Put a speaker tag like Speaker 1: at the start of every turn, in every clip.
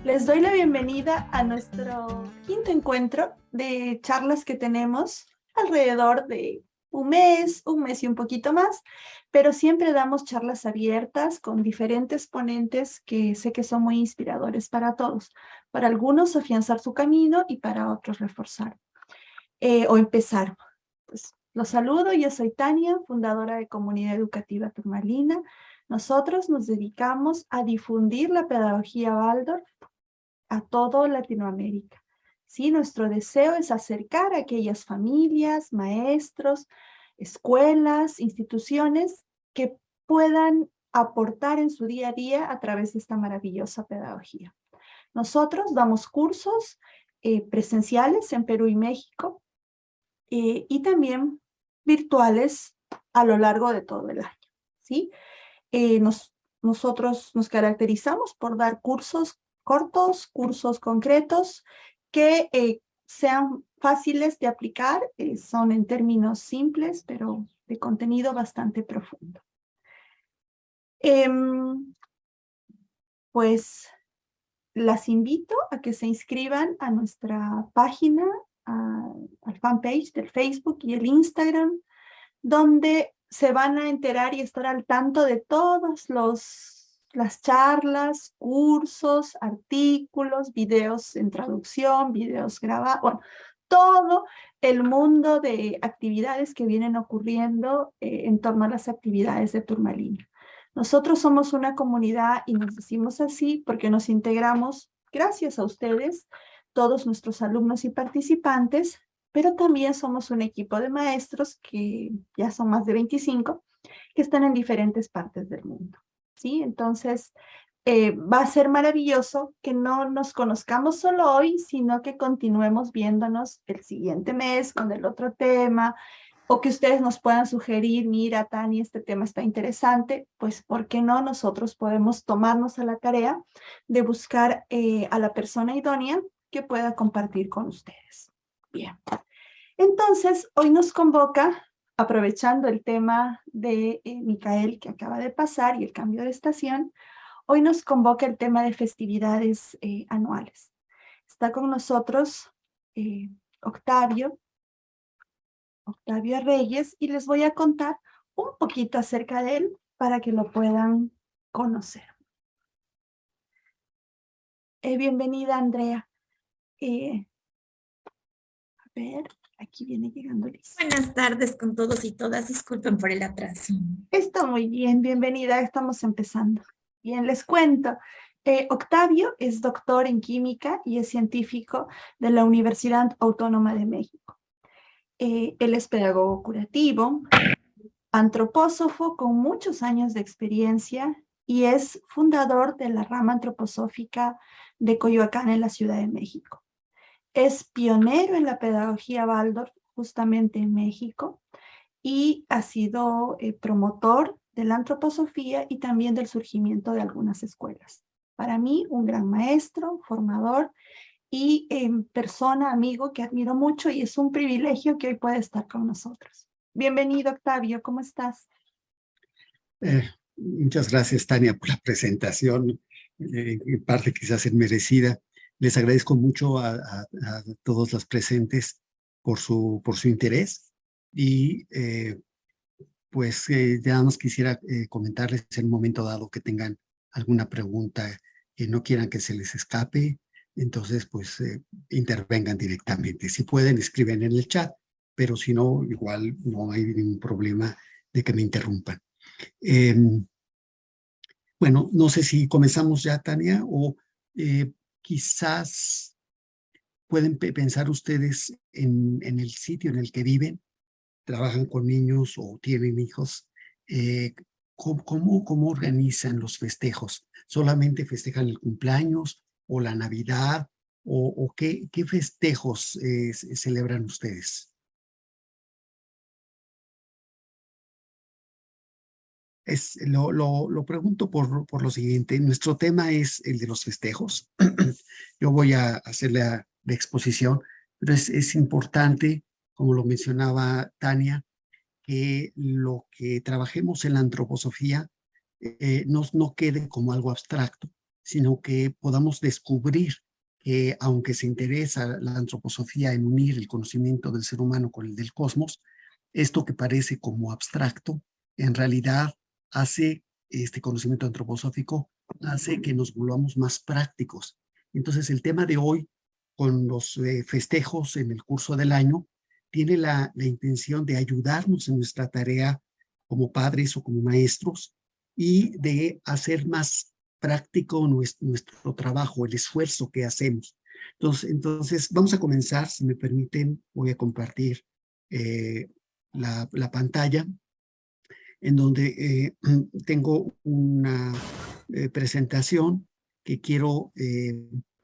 Speaker 1: Les doy la bienvenida a nuestro quinto encuentro de charlas que tenemos alrededor de un mes y un poquito más, pero siempre damos charlas abiertas con diferentes ponentes que sé que son muy inspiradores para todos. Para algunos afianzar su camino y para otros reforzar o empezar. Pues, los saludo, yo soy Tania, fundadora de Comunidad Educativa Turmalina. Nosotros nos dedicamos a difundir la pedagogía Waldorf a toda Latinoamérica. ¿Sí? Nuestro deseo es acercar a aquellas familias, maestros, escuelas, instituciones que puedan aportar en su día a día a través de esta maravillosa pedagogía. Nosotros damos cursos presenciales en Perú y México y también virtuales a lo largo de todo el año. ¿Sí? Nosotros nos caracterizamos por dar cursos cortos, cursos concretos, que sean fáciles de aplicar, son en términos simples, pero de contenido bastante profundo. Pues las invito a que se inscriban a nuestra página, al fanpage del Facebook y el Instagram, donde se van a enterar y estar al tanto de todas las charlas, cursos, artículos, videos en traducción, videos grabados, bueno, todo el mundo de actividades que vienen ocurriendo en torno a las actividades de Turmalina. Nosotros somos una comunidad y nos decimos así porque nos integramos gracias a ustedes, todos nuestros alumnos y participantes, pero también somos un equipo de maestros que ya son más de 25, que están en diferentes partes del mundo, ¿sí? Entonces, va a ser maravilloso que no nos conozcamos solo hoy, sino que continuemos viéndonos el siguiente mes con el otro tema, o que ustedes nos puedan sugerir, mira, Tani, este tema está interesante, pues, ¿por qué no? Nosotros podemos tomarnos a la tarea de buscar a la persona idónea que pueda compartir con ustedes. Bien. Entonces, hoy nos convoca, aprovechando el tema de Micael que acaba de pasar y el cambio de estación, hoy nos convoca el tema de festividades anuales. Está con nosotros Octavio Reyes, y les voy a contar un poquito acerca de él para que lo puedan conocer. Bienvenida, Andrea. A ver, aquí viene llegando Liz.
Speaker 2: Buenas tardes con todos y todas. Disculpen por el atraso.
Speaker 1: Está muy bien, bienvenida. Estamos empezando. Bien, les cuento. Octavio es doctor en química y es científico de la Universidad Autónoma de México. Él es pedagogo curativo, antropósofo con muchos años de experiencia y es fundador de la rama antroposófica de Coyoacán en la Ciudad de México. Es pionero en la pedagogía Waldorf justamente en México y ha sido promotor de la antroposofía y también del surgimiento de algunas escuelas. Para mí, un gran maestro, formador y persona, amigo que admiro mucho, y es un privilegio que hoy pueda estar con nosotros. Bienvenido, Octavio, ¿cómo estás?
Speaker 3: Muchas gracias, Tania, por la presentación, en parte quizás inmerecida. Les agradezco mucho a todos los presentes por su interés y pues ya nada más quisiera comentarles en un momento dado que tengan alguna pregunta que no quieran que se les escape, entonces pues intervengan directamente. Si pueden, escriben en el chat, pero si no, igual no hay ningún problema de que me interrumpan. Bueno, no sé si comenzamos ya, Tania, o quizás pueden pensar ustedes en el sitio en el que viven, trabajan con niños o tienen hijos. ¿Cómo organizan los festejos? ¿Solamente festejan el cumpleaños o la Navidad? ¿O qué festejos celebran ustedes? Lo pregunto por lo siguiente. Nuestro tema es el de los festejos. Yo voy a hacer la exposición, pero es importante, como lo mencionaba Tania, que lo que trabajemos en la antroposofía no quede como algo abstracto, sino que podamos descubrir que aunque se interesa la antroposofía en unir el conocimiento del ser humano con el del cosmos, esto que parece como abstracto, en realidad hace este conocimiento antroposófico, hace que nos volvamos más prácticos. Entonces el tema de hoy, con los festejos en el curso del año, tiene la intención de ayudarnos en nuestra tarea como padres o como maestros y de hacer más práctico nuestro trabajo, el esfuerzo que hacemos. Entonces vamos a comenzar, si me permiten, voy a compartir la pantalla, en donde tengo una presentación que quiero,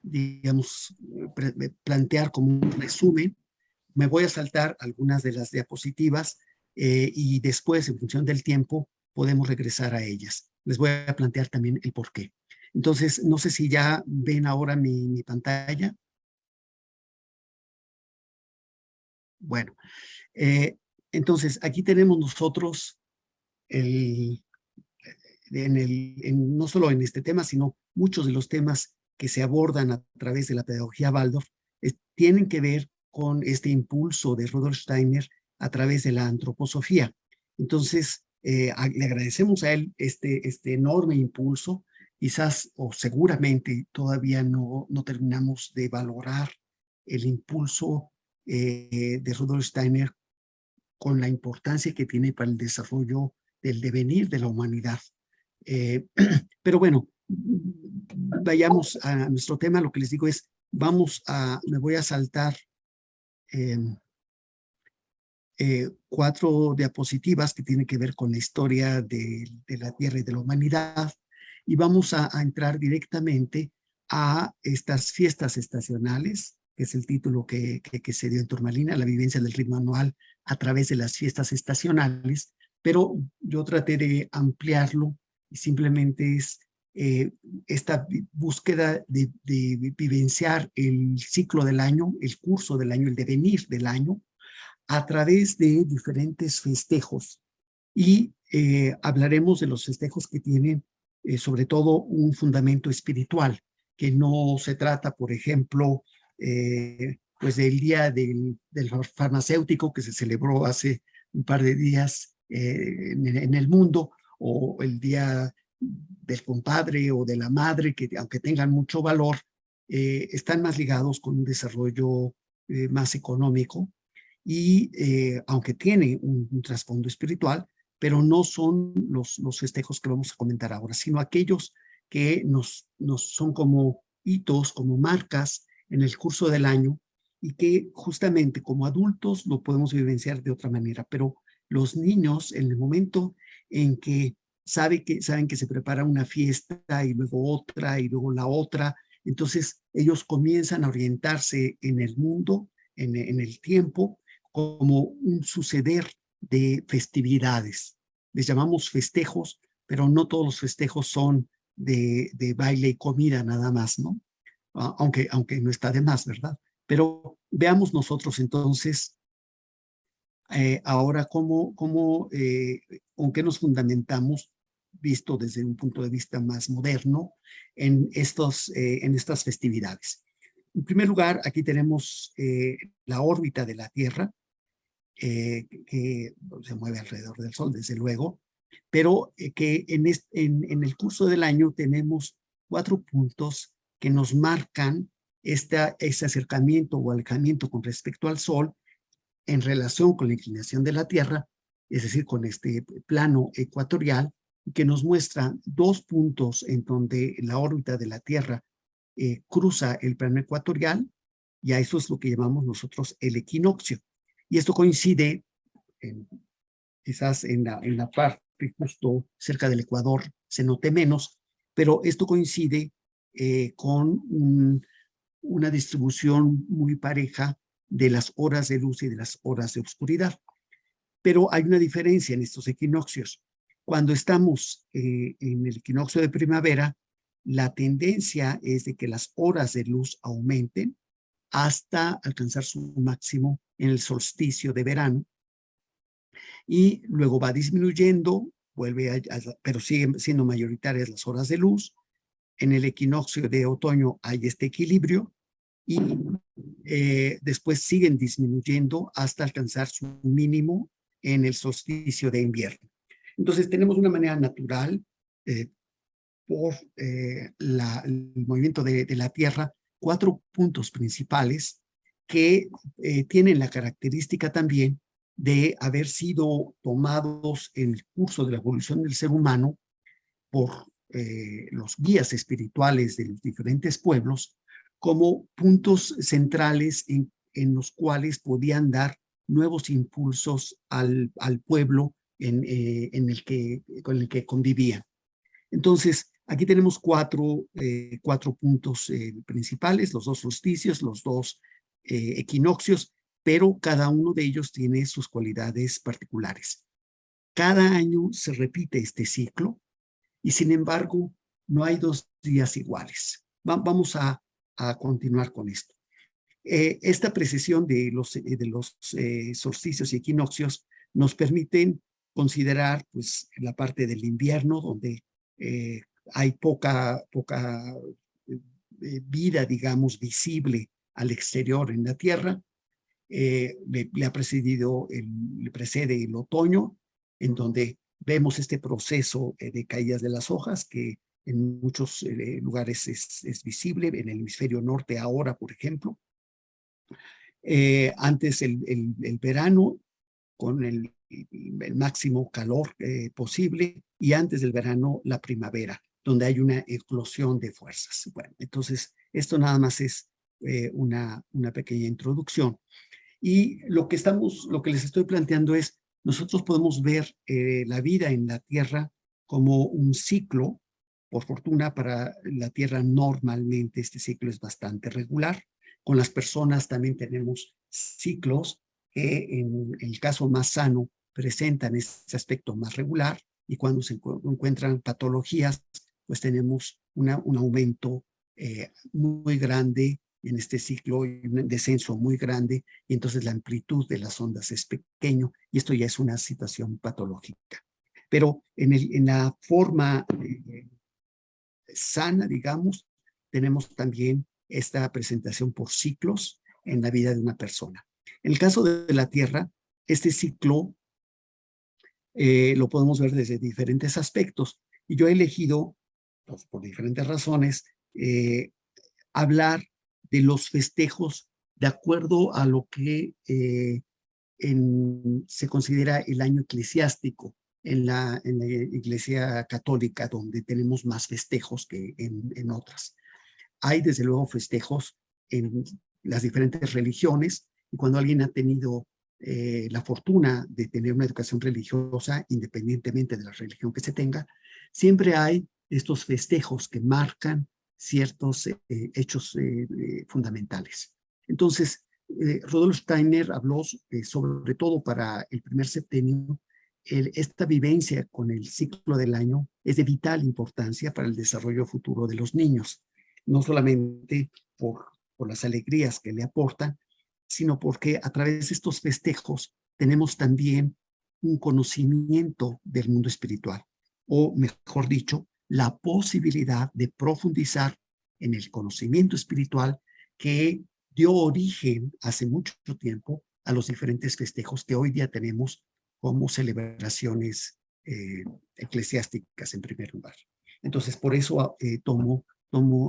Speaker 3: digamos, plantear como un resumen. Me voy a saltar algunas de las diapositivas y después, en función del tiempo, podemos regresar a ellas. Les voy a plantear también el por qué. Entonces, no sé si ya ven ahora mi pantalla. Bueno, entonces aquí tenemos nosotros no solo en este tema, sino muchos de los temas que se abordan a través de la pedagogía Waldorf tienen que ver con este impulso de Rudolf Steiner a través de la antroposofía. Entonces, le agradecemos a él este enorme impulso. Quizás o seguramente todavía no terminamos de valorar el impulso de Rudolf Steiner con la importancia que tiene para el desarrollo del devenir de la humanidad. Pero bueno, vayamos a nuestro tema. Lo que les digo es, me voy a saltar 4 diapositivas que tienen que ver con la historia de la Tierra y de la humanidad, y vamos a entrar directamente a estas fiestas estacionales, que es el título que se dio en Turmalina, la vivencia del ritmo anual a través de las fiestas estacionales, pero yo traté de ampliarlo y simplemente es esta búsqueda de vivenciar el ciclo del año, el curso del año, el devenir del año, a través de diferentes festejos. Y hablaremos de los festejos que tienen sobre todo un fundamento espiritual, que no se trata, por ejemplo, pues del día del farmacéutico que se celebró hace un par de días en el mundo, o el día del compadre o de la madre, que aunque tengan mucho valor, están más ligados con un desarrollo más económico, y aunque tiene un trasfondo espiritual, pero no son los festejos que vamos a comentar ahora, sino aquellos que nos son como hitos, como marcas en el curso del año, y que justamente como adultos lo podemos vivenciar de otra manera, pero los niños, en el momento en que saben que se prepara una fiesta y luego otra y luego la otra, entonces ellos comienzan a orientarse en el mundo, en el tiempo, como un suceder de festividades. Les llamamos festejos, pero no todos los festejos son de baile y comida nada más, ¿no? Aunque no está de más, ¿verdad? Pero veamos nosotros entonces ahora con qué nos fundamentamos, visto desde un punto de vista más moderno, en estas festividades. En primer lugar, aquí tenemos la órbita de la Tierra, que se mueve alrededor del Sol, desde luego, pero que en el curso del año tenemos 4 puntos que nos marcan ese acercamiento o alejamiento con respecto al Sol en relación con la inclinación de la Tierra, es decir, con este plano ecuatorial, que nos muestra 2 puntos en donde la órbita de la Tierra cruza el plano ecuatorial, y a eso es lo que llamamos nosotros el equinoccio. Y esto coincide quizás en la parte justo cerca del Ecuador, se note menos, pero esto coincide con una distribución muy pareja de las horas de luz y de las horas de oscuridad. Pero hay una diferencia en estos equinoccios. Cuando estamos en el equinoccio de primavera, la tendencia es de que las horas de luz aumenten hasta alcanzar su máximo en el solsticio de verano, y luego va disminuyendo, pero siguen siendo mayoritarias las horas de luz, En el equinoccio de otoño hay este equilibrio y después siguen disminuyendo hasta alcanzar su mínimo en el solsticio de invierno. Entonces tenemos una manera natural por el movimiento de la Tierra, 4 puntos principales que tienen la característica también de haber sido tomados en el curso de la evolución del ser humano por los guías espirituales de los diferentes pueblos como puntos centrales en los cuales podían dar nuevos impulsos al pueblo con el que convivían. Entonces, aquí tenemos cuatro puntos principales, los 2 solsticios, los 2 equinoccios, pero cada uno de ellos tiene sus cualidades particulares. Cada año se repite este ciclo y sin embargo no hay 2 días iguales. Vamos a continuar con esto. Esta precisión de los solsticios y equinoccios nos permiten considerar pues, la parte del invierno donde hay poca vida, digamos, visible al exterior en la Tierra. Le precede el otoño, en donde vemos este proceso de caídas de las hojas, que en muchos lugares es visible, en el hemisferio norte ahora, por ejemplo. Antes el verano, con el máximo calor posible, y antes del verano la primavera, donde hay una eclosión de fuerzas. Bueno, entonces esto nada más es una pequeña introducción. Y lo que les estoy planteando es, nosotros podemos ver la vida en la Tierra como un ciclo. Por fortuna para la Tierra normalmente este ciclo es bastante regular. Con las personas también tenemos ciclos que en el caso más sano presentan ese aspecto más regular, y cuando se encuentran patologías, pues tenemos un aumento muy grande en este ciclo y un descenso muy grande, y entonces la amplitud de las ondas es pequeño, y esto ya es una situación patológica. Pero en la forma sana, digamos, tenemos también esta presentación por ciclos en la vida de una persona. En el caso de la Tierra, este ciclo lo podemos ver desde diferentes aspectos, y yo he elegido, pues, por diferentes razones, hablar de los festejos de acuerdo a lo que se considera el año eclesiástico en la Iglesia Católica, donde tenemos más festejos que en otras. Hay desde luego festejos en las diferentes religiones, y cuando alguien ha tenido la fortuna de tener una educación religiosa, independientemente de la religión que se tenga, siempre hay estos festejos que marcan ciertos hechos fundamentales. Entonces, Rudolf Steiner habló sobre todo para el primer septenio, esta vivencia con el ciclo del año es de vital importancia para el desarrollo futuro de los niños, no solamente por las alegrías que le aportan, sino porque a través de estos festejos tenemos también un conocimiento del mundo espiritual, o mejor dicho, la posibilidad de profundizar en el conocimiento espiritual que dio origen hace mucho tiempo a los diferentes festejos que hoy día tenemos como celebraciones eclesiásticas en primer lugar. Entonces, por eso tomo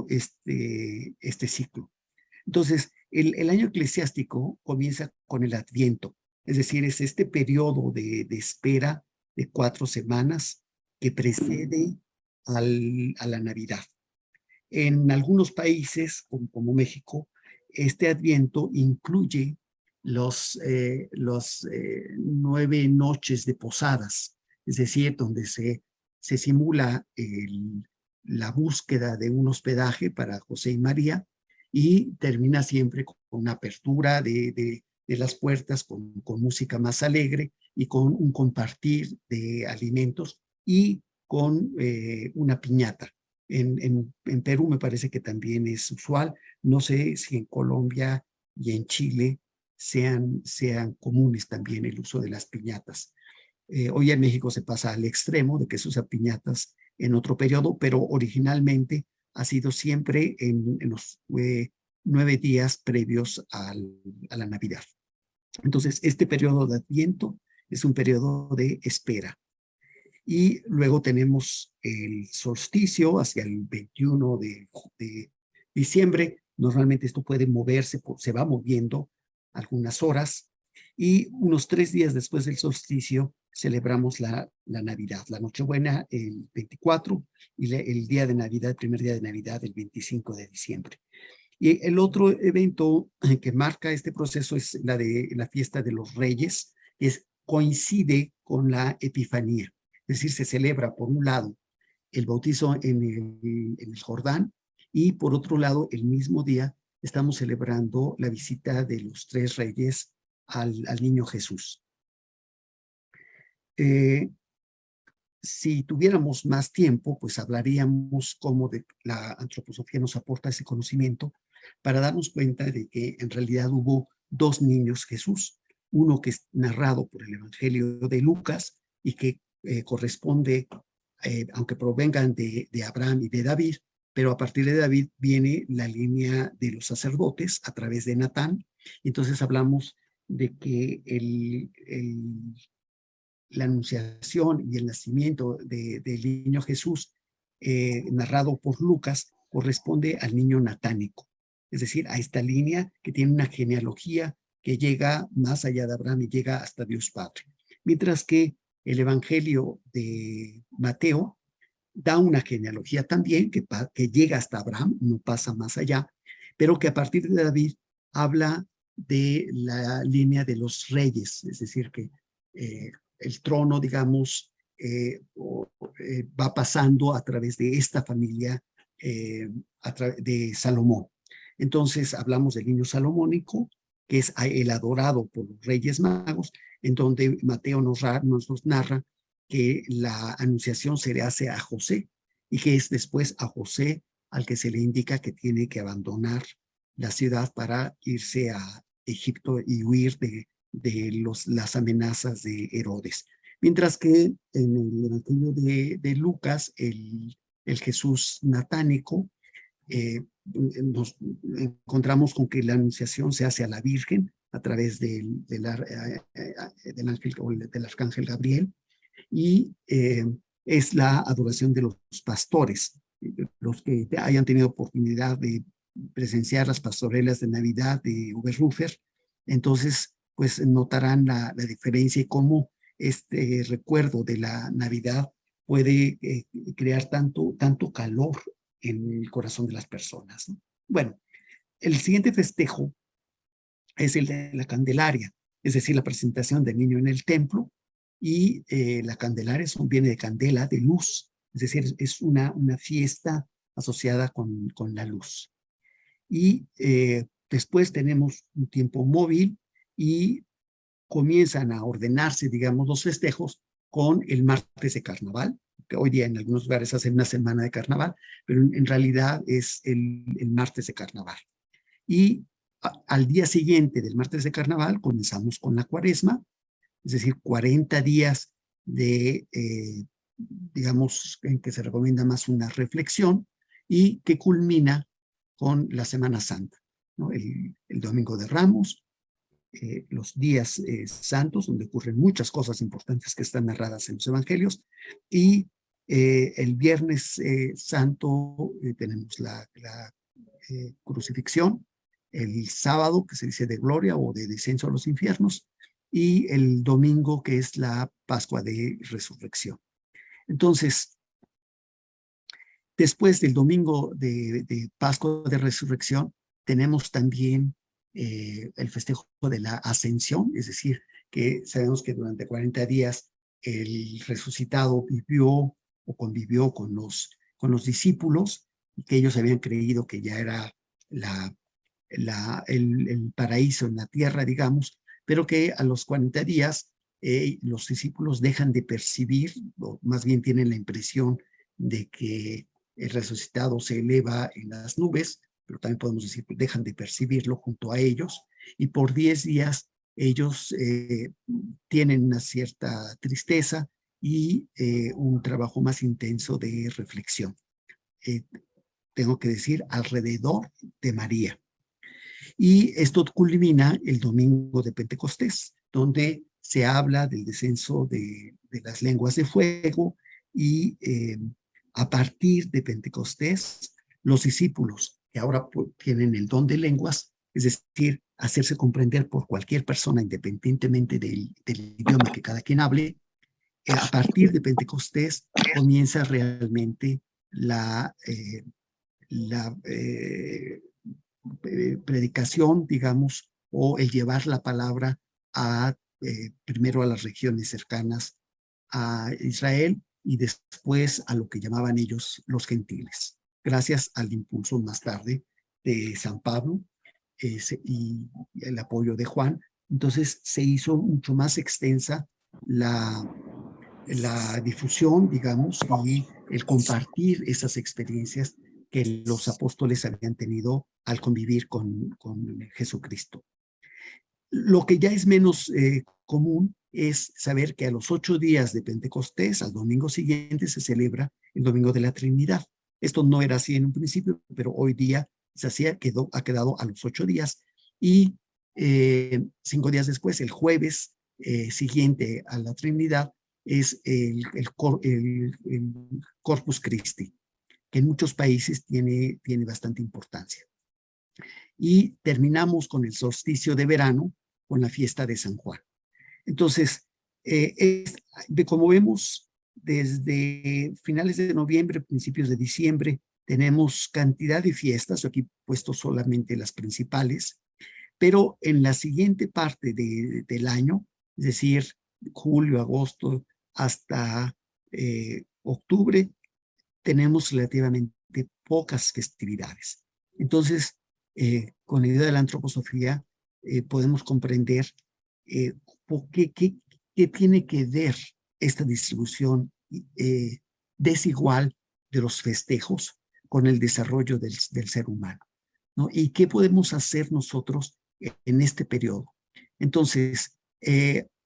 Speaker 3: este ciclo. Entonces, el año eclesiástico comienza con el Adviento, es decir, es este periodo de espera de 4 semanas que precede a la Navidad. En algunos países, como México, este Adviento incluye los 9 noches de posadas, es decir, donde se simula la búsqueda de un hospedaje para José y María, y termina siempre con una apertura de las puertas, con música más alegre y con un compartir de alimentos y con una piñata. En Perú me parece que también es usual. No sé si en Colombia y en Chile sean comunes también el uso de las piñatas. Hoy en México se pasa al extremo de que se usa piñatas en otro periodo, pero originalmente ha sido siempre en los 9 días previos a la Navidad. Entonces, este periodo de Adviento es un periodo de espera. Y luego tenemos el solsticio hacia el 21 de diciembre. Normalmente esto puede moverse, se va moviendo algunas horas. Y unos 3 días después del solsticio celebramos la Navidad, la Nochebuena el 24 y el día de Navidad, el primer día de Navidad, el 25 de diciembre. Y el otro evento que marca este proceso es la de la fiesta de los Reyes, que coincide con la Epifanía. Es decir, se celebra por un lado el bautizo en el Jordán y por otro lado, el mismo día, estamos celebrando la visita de los 3 reyes al niño Jesús. Si tuviéramos más tiempo, pues hablaríamos cómo la antroposofía nos aporta ese conocimiento para darnos cuenta de que en realidad hubo 2 niños Jesús, uno que es narrado por el Evangelio de Lucas y que corresponde, aunque provengan de Abraham y de David, pero a partir de David viene la línea de los sacerdotes a través de Natán. Entonces hablamos de que la anunciación y el nacimiento del niño Jesús, narrado por Lucas, corresponde al niño natánico, es decir, a esta línea que tiene una genealogía que llega más allá de Abraham y llega hasta Dios Padre. Mientras que el Evangelio de Mateo da una genealogía también que llega hasta Abraham, no pasa más allá, pero que a partir de David habla de la línea de los reyes, es decir, que el trono, digamos, va pasando a través de esta familia de Salomón. Entonces hablamos del niño salomónico, que es el adorado por los reyes magos, en donde Mateo nos narra que la anunciación se le hace a José y que es después a José al que se le indica que tiene que abandonar la ciudad para irse a Egipto y huir de las amenazas de Herodes. Mientras que en el Evangelio de Lucas, el Jesús natánico, nos encontramos con que la anunciación se hace a la Virgen a través del ángel o del arcángel Gabriel, y es la adoración de los pastores. Los que hayan tenido oportunidad de presenciar las pastorelas de Navidad de Oberhofer, entonces pues notarán la diferencia y cómo este recuerdo de la Navidad puede crear tanto calor en el corazón de las personas, ¿no? Bueno, el siguiente festejo es el de la Candelaria, es decir, la presentación del niño en el templo, y la Candelaria viene de candela, de luz, es decir, es una fiesta asociada con la luz. Y después tenemos un tiempo móvil y comienzan a ordenarse, digamos, los festejos con el martes de carnaval, que hoy día en algunos lugares hacen una semana de carnaval, pero en realidad es el martes de carnaval. Y al día siguiente del martes de carnaval comenzamos con la cuaresma, es decir, 40 días de, digamos, en que se recomienda más una reflexión y que culmina con la Semana Santa, ¿no? El Domingo de Ramos, los días santos, donde ocurren muchas cosas importantes que están narradas en los evangelios, y el Viernes Santo tenemos la crucifixión, el sábado, que se dice de gloria o de descenso a los infiernos, y el domingo, que es la Pascua de Resurrección. Entonces, después del domingo de Pascua de Resurrección, tenemos también el festejo de la Ascensión, es decir, que sabemos que durante 40 días el resucitado vivió o convivió con los discípulos, y que ellos habían creído que ya era el paraíso en la tierra, digamos, pero que a los 40 días los discípulos dejan de percibir, o más bien tienen la impresión de que el resucitado se eleva en las nubes, pero también podemos decir que dejan de percibirlo junto a ellos, y por 10 días ellos tienen una cierta tristeza y un trabajo más intenso de reflexión. tengo que decir, alrededor de María. Y esto culmina el domingo de Pentecostés, donde se habla del descenso de las lenguas de fuego y a partir de Pentecostés, los discípulos que ahora tienen el don de lenguas, es decir, hacerse comprender por cualquier persona independientemente del idioma que cada quien hable, a partir de Pentecostés comienza realmente la predicación, digamos, o el llevar la palabra a primero a las regiones cercanas a Israel y después a lo que llamaban ellos los gentiles, gracias al impulso más tarde de San Pablo y el apoyo de Juan. Entonces se hizo mucho más extensa la difusión, digamos, y el compartir esas experiencias que los apóstoles habían tenido al convivir con Jesucristo. Lo que ya es menos común es saber que a los 8 días de Pentecostés, al domingo siguiente, se celebra el Domingo de la Trinidad. Esto no era así en un principio, pero hoy día se hacía, ha quedado a los 8 días. Y 5 días después, el jueves siguiente a la Trinidad, es el Corpus Christi, que en muchos países tiene bastante importancia. Y terminamos con el solsticio de verano, con la fiesta de San Juan. Entonces, como vemos, desde finales de noviembre, principios de diciembre, tenemos cantidad de fiestas, aquí he puesto solamente las principales, pero en la siguiente parte del año, es decir, julio, agosto, hasta octubre, tenemos relativamente pocas festividades. Entonces, con la idea de la antroposofía, podemos comprender qué tiene que ver esta distribución desigual de los festejos con el desarrollo del ser humano, ¿no? Y qué podemos hacer nosotros en este periodo. Entonces,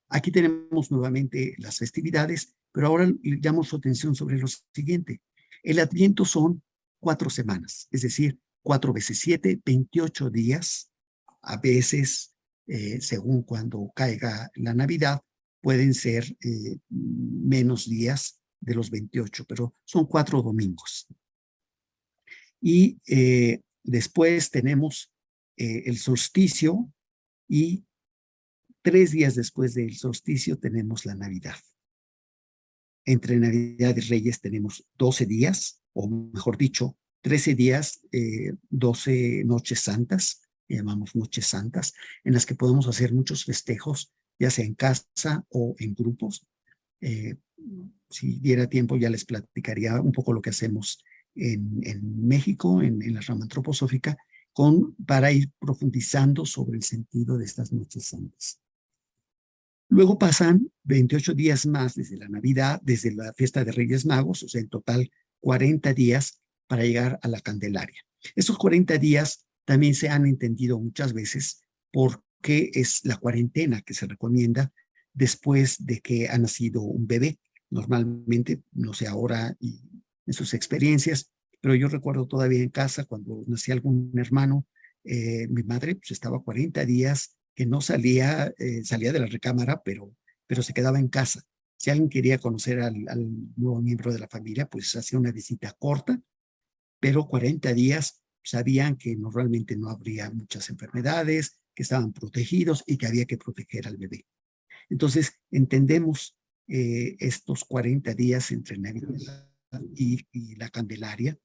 Speaker 3: aquí tenemos nuevamente las festividades, pero ahora llamo su atención sobre lo siguiente. El Adviento son 4 semanas, es decir, 4 veces 7, 28 días. A veces, según cuando caiga la Navidad, pueden ser menos días de los 28, pero son 4 domingos. Y después tenemos el solsticio y 3 días después del solsticio tenemos la Navidad. Entre Navidad y Reyes tenemos 12 días, o mejor dicho, 13 días, 12 noches santas, que llamamos noches santas, en las que podemos hacer muchos festejos, ya sea en casa o en grupos. Si diera tiempo ya les platicaría un poco lo que hacemos en México, en la rama antroposófica, para ir profundizando sobre el sentido de estas noches santas. Luego pasan 28 días más desde la Navidad, desde la fiesta de Reyes Magos, o sea, en total 40 días para llegar a la Candelaria. Estos 40 días también se han entendido muchas veces porque es la cuarentena que se recomienda después de que ha nacido un bebé. Normalmente, no sé ahora y en sus experiencias, pero yo recuerdo todavía en casa cuando nacía algún hermano, mi madre pues estaba 40 días que no salía, salía de la recámara, pero se quedaba en casa. Si alguien quería conocer al nuevo miembro de la familia, pues hacía una visita corta, pero 40 días sabían que normalmente no habría muchas enfermedades, que estaban protegidos y que había que proteger al bebé. Entonces, entendemos estos 40 días entre Navidad y la Candelaria.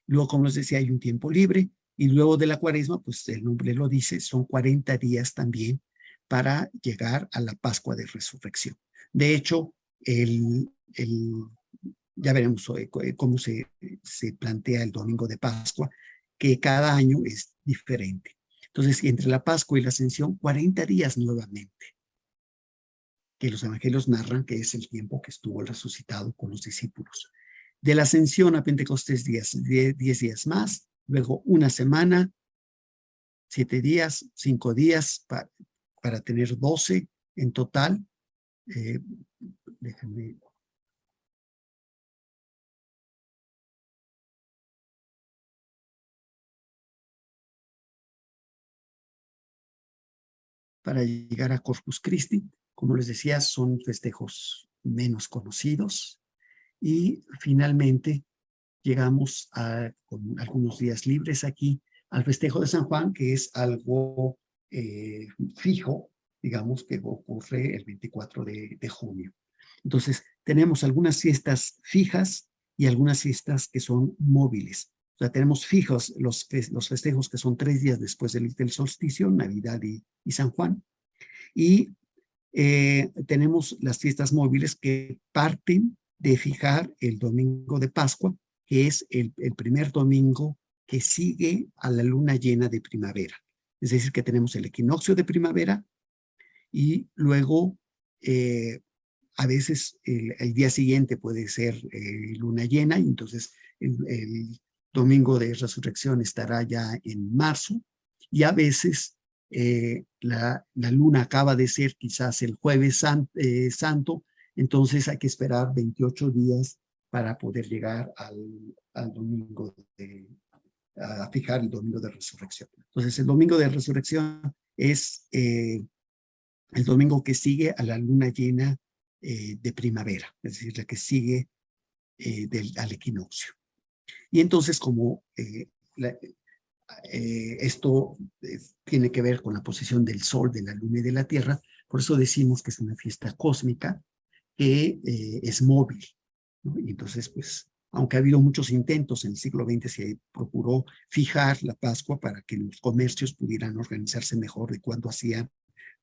Speaker 3: Luego, como les decía, hay un tiempo libre. Y luego de la Cuaresma, pues el nombre lo dice, son 40 días también para llegar a la Pascua de Resurrección. De hecho, ya veremos cómo se plantea el domingo de Pascua, que cada año es diferente. Entonces, entre la Pascua y la Ascensión, 40 días nuevamente, que los evangelios narran que es el tiempo que estuvo resucitado con los discípulos. De la Ascensión a Pentecostés, 10 días más, luego una semana, 7 días, 5 días para tener 12 en total. Déjenme para llegar a Corpus Christi. Como les decía, son festejos menos conocidos. Y finalmente llegamos con algunos días libres aquí al festejo de San Juan, que es algo fijo, digamos, que ocurre el 24 de junio. Entonces, tenemos algunas fiestas fijas y algunas fiestas que son móviles. O sea, tenemos fijos los festejos que son 3 días después del solsticio, Navidad y San Juan. Y tenemos las fiestas móviles que parten de fijar el domingo de Pascua, que es el primer domingo que sigue a la luna llena de primavera. Es decir, que tenemos el equinoccio de primavera y luego a veces el día siguiente puede ser luna llena, y entonces el domingo de resurrección estará ya en marzo, y a veces la luna acaba de ser quizás el jueves santo, entonces hay que esperar 28 días para poder llegar al domingo a fijar el domingo de resurrección. Entonces el domingo de resurrección es el domingo que sigue a la luna llena de primavera, es decir, la que sigue al equinoccio. Y entonces, como esto tiene que ver con la posición del Sol, de la Luna y de la Tierra, por eso decimos que es una fiesta cósmica que es móvil, ¿no? Y entonces, pues, aunque ha habido muchos intentos en el siglo XX, se procuró fijar la Pascua para que los comercios pudieran organizarse mejor de cuando hacían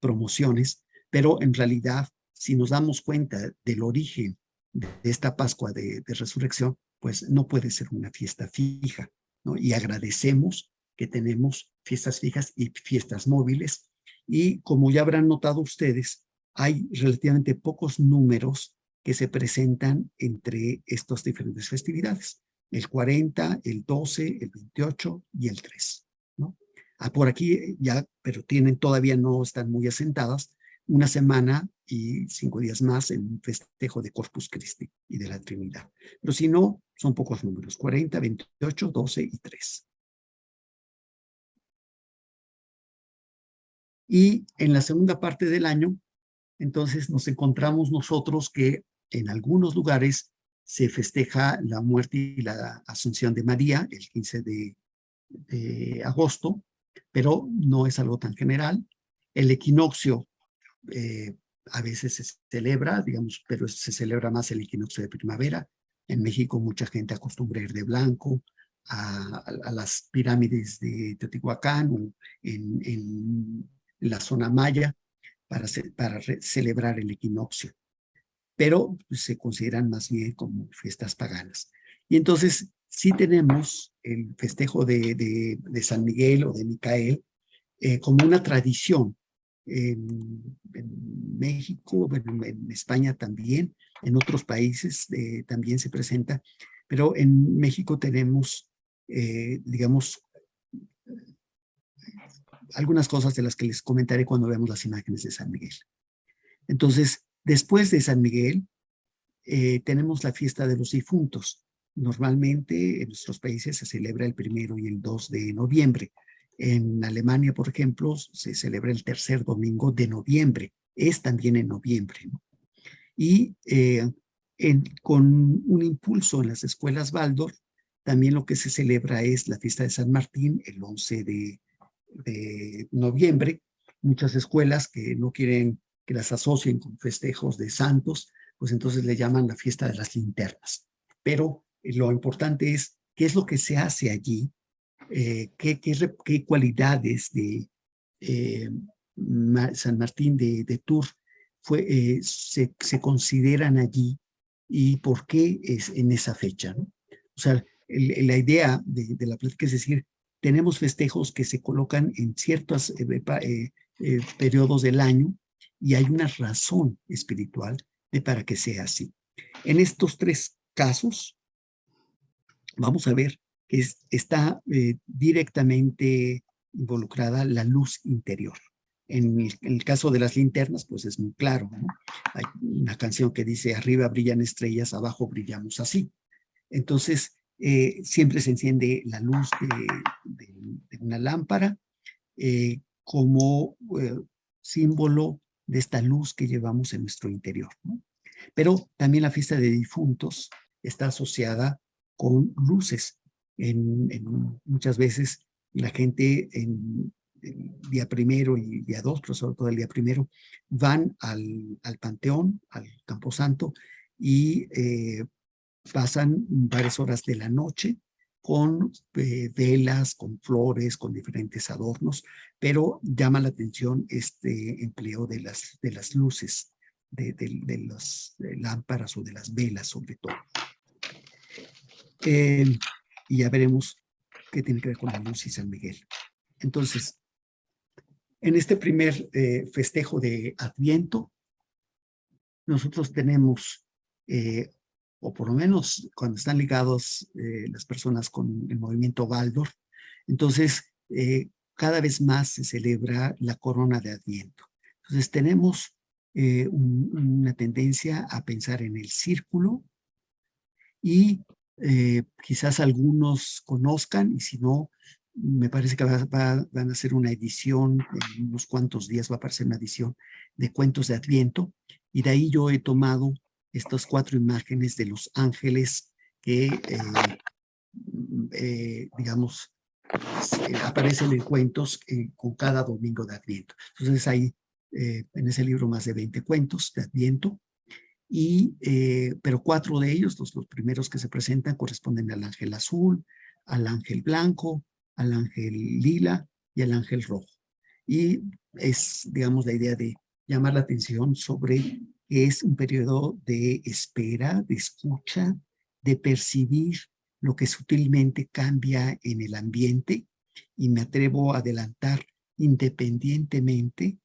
Speaker 3: promociones, pero en realidad, si nos damos cuenta del origen de esta Pascua de Resurrección, pues no puede ser una fiesta fija, ¿no? Y agradecemos que tenemos fiestas fijas y fiestas móviles, y como ya habrán notado ustedes, hay relativamente pocos números que se presentan entre estas diferentes festividades: el 40, el 12, el 28 y el 3, ¿no? Por aquí ya, pero todavía no están muy asentadas, una semana y 5 días más en un festejo de Corpus Christi y de la Trinidad. Pero si no, son pocos números: 40, 28, 12 y 3. Y en la segunda parte del año, entonces nos encontramos nosotros que en algunos lugares se festeja la muerte y la asunción de María el 15 de agosto, pero no es algo tan general. El equinoccio a veces se celebra, digamos, pero se celebra más el equinoccio de primavera. En México mucha gente acostumbra ir de blanco a las pirámides de Teotihuacán o en la zona maya para celebrar el equinoccio, pero pues, se consideran más bien como fiestas paganas. Y entonces sí tenemos el festejo de San Miguel o de Micael como una tradición en México, bueno, en España también, en otros países también se presenta, pero en México tenemos, digamos, algunas cosas de las que les comentaré cuando veamos las imágenes de San Miguel. Entonces, después de San Miguel, tenemos la fiesta de los difuntos. Normalmente en nuestros países se celebra el 1 y el 2 de noviembre. En Alemania, por ejemplo, se celebra el tercer domingo de noviembre. Es también en noviembre, ¿no? Y con un impulso en las escuelas Waldorf, también lo que se celebra es la fiesta de San Martín el 11 de noviembre. Muchas escuelas que no quieren que las asocien con festejos de santos, pues entonces le llaman la fiesta de las linternas. Pero lo importante es qué es lo que se hace allí, qué cualidades de San Martín de Tours se consideran allí y por qué es en esa fecha, ¿no? O sea, la idea de la plática es decir, tenemos festejos que se colocan en ciertos periodos del año y hay una razón espiritual para que sea así. En estos 3 casos, vamos a ver que está directamente involucrada la luz interior. En el caso de las linternas, pues es muy claro, ¿no? Hay una canción que dice: arriba brillan estrellas, abajo brillamos así. Entonces, siempre se enciende la luz de una lámpara como símbolo de esta luz que llevamos en nuestro interior, ¿no? Pero también la fiesta de difuntos está asociada con luces. Muchas veces la gente en el día primero y día dos, pero sobre todo el día primero, van al panteón, al Camposanto, y pasan varias horas de la noche con velas, con flores, con diferentes adornos, pero llama la atención este empleo de las luces, de las lámparas o de las velas sobre todo. Y ya veremos qué tiene que ver con la luz y San Miguel. Entonces, en este primer festejo de Adviento, nosotros tenemos, o por lo menos cuando están ligados las personas con el movimiento Waldorf, entonces cada vez más se celebra la corona de Adviento. Entonces tenemos una tendencia a pensar en el círculo y quizás algunos conozcan, y si no, me parece que van a hacer una edición, en unos cuantos días va a aparecer una edición de cuentos de Adviento, y de ahí yo he tomado estas 4 imágenes de los ángeles que, digamos, aparecen en cuentos con cada domingo de Adviento. Entonces hay en ese libro más de 20 cuentos de Adviento, pero 4 de ellos, los primeros que se presentan, corresponden al ángel azul, al ángel blanco, al ángel lila y al ángel rojo. Y es, digamos, la idea de llamar la atención sobre que es un periodo de espera, de escucha, de percibir lo que sutilmente cambia en el ambiente, y me atrevo a adelantar, independientemente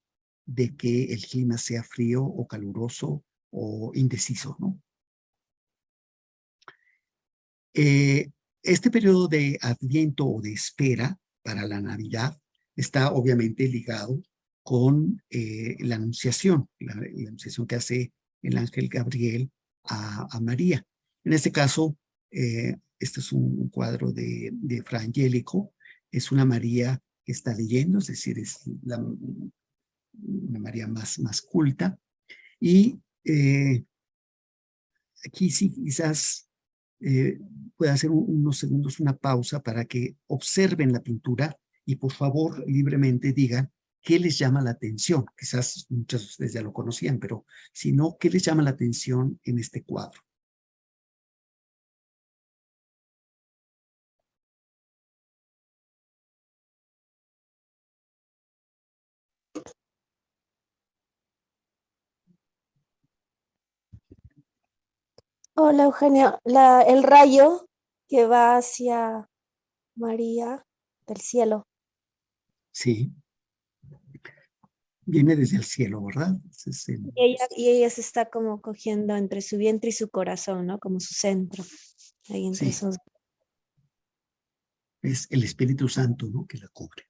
Speaker 3: de que el clima sea frío o caluroso o indeciso, ¿no? Este periodo de Adviento o de espera para la Navidad está obviamente ligado con la anunciación, la anunciación que hace el ángel Gabriel a María. En este caso, este es un cuadro de Fra Angelico, es una María que está leyendo, es decir, es una María más culta, y aquí sí quizás pueda hacer unos segundos una pausa para que observen la pintura y por favor libremente digan qué les llama la atención. Quizás muchos de ustedes ya lo conocían, pero si no, ¿qué les llama la atención en este cuadro?
Speaker 4: Hola, Eugenio. El rayo que va hacia María del cielo.
Speaker 3: Sí. Viene desde el cielo, ¿verdad?
Speaker 4: Y ella se está como cogiendo entre su vientre y su corazón, ¿no? Como su centro. Ahí entre
Speaker 3: Sí.
Speaker 4: esos.
Speaker 3: Es el Espíritu Santo, ¿no?, que la cubre.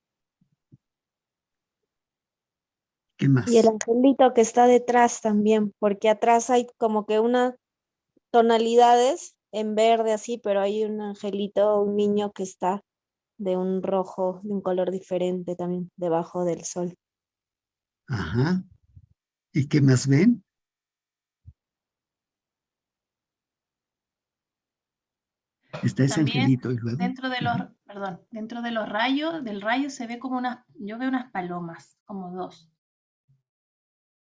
Speaker 3: ¿Qué más?
Speaker 4: Y el angelito que está detrás también, porque atrás hay como que unas tonalidades en verde así, pero hay un angelito, un niño que está de un rojo, de un color diferente también, debajo del sol.
Speaker 3: Ajá. ¿Y qué más ven? Está ese
Speaker 1: También
Speaker 3: angelito y luego.
Speaker 1: dentro de los, dentro de los rayos, del rayo se ve como yo veo unas palomas, como 2.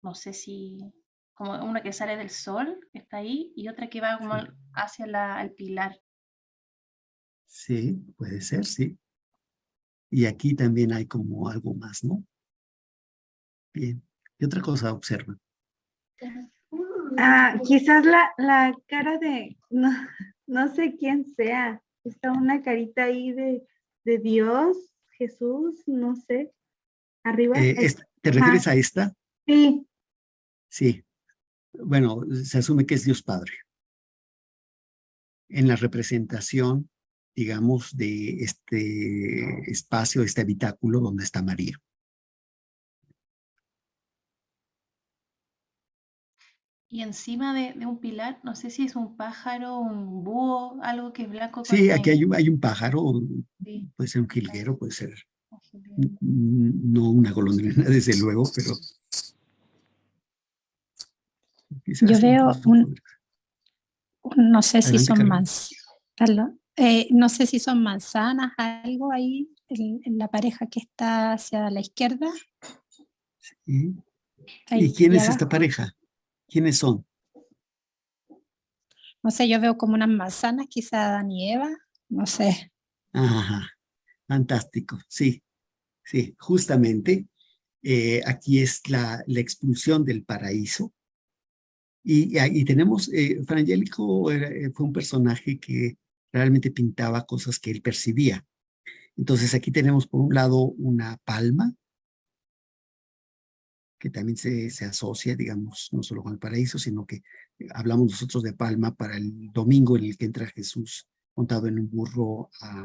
Speaker 1: No sé si, como una que sale del sol, que está ahí, y otra que va como
Speaker 3: Sí.
Speaker 1: hacia el pilar.
Speaker 3: Sí, puede ser, sí. Y aquí también hay como algo más, ¿no? Bien. ¿Qué otra cosa observan?
Speaker 5: Quizás la cara de, no sé quién sea, está una carita ahí de Dios, Jesús, no sé, arriba.
Speaker 3: ¿Te refieres a esta?
Speaker 5: Sí.
Speaker 3: Sí. Bueno, se asume que es Dios Padre. En la representación, digamos, de este espacio, este habitáculo donde está María.
Speaker 1: Y encima de un pilar, no sé si es un pájaro, un búho, algo que es blanco con
Speaker 3: Sí, aquí
Speaker 1: negro.
Speaker 3: hay un pájaro,
Speaker 1: Sí.
Speaker 3: puede ser un jilguero, puede ser No una golondrina, desde luego, pero quizás
Speaker 6: Yo veo
Speaker 3: incluso
Speaker 6: no sé si
Speaker 3: Adelante,
Speaker 6: son
Speaker 3: Carmen.
Speaker 6: no sé si son manzanas, algo ahí en la pareja que está hacia la izquierda,
Speaker 3: ¿Y
Speaker 6: ahí
Speaker 3: quién es esta
Speaker 6: abajo.
Speaker 3: pareja? ¿Quiénes son?
Speaker 6: No sé, yo veo como unas manzanas, quizá Adán y Eva, no sé.
Speaker 3: Ajá, fantástico. Sí, sí, justamente aquí es la expulsión del paraíso. Y tenemos, Frangélico fue un personaje que realmente pintaba cosas que él percibía. Entonces aquí tenemos por un lado una palma, que también se asocia, digamos, no solo con el paraíso, sino que hablamos nosotros de palma para el domingo en el que entra Jesús montado en un burro a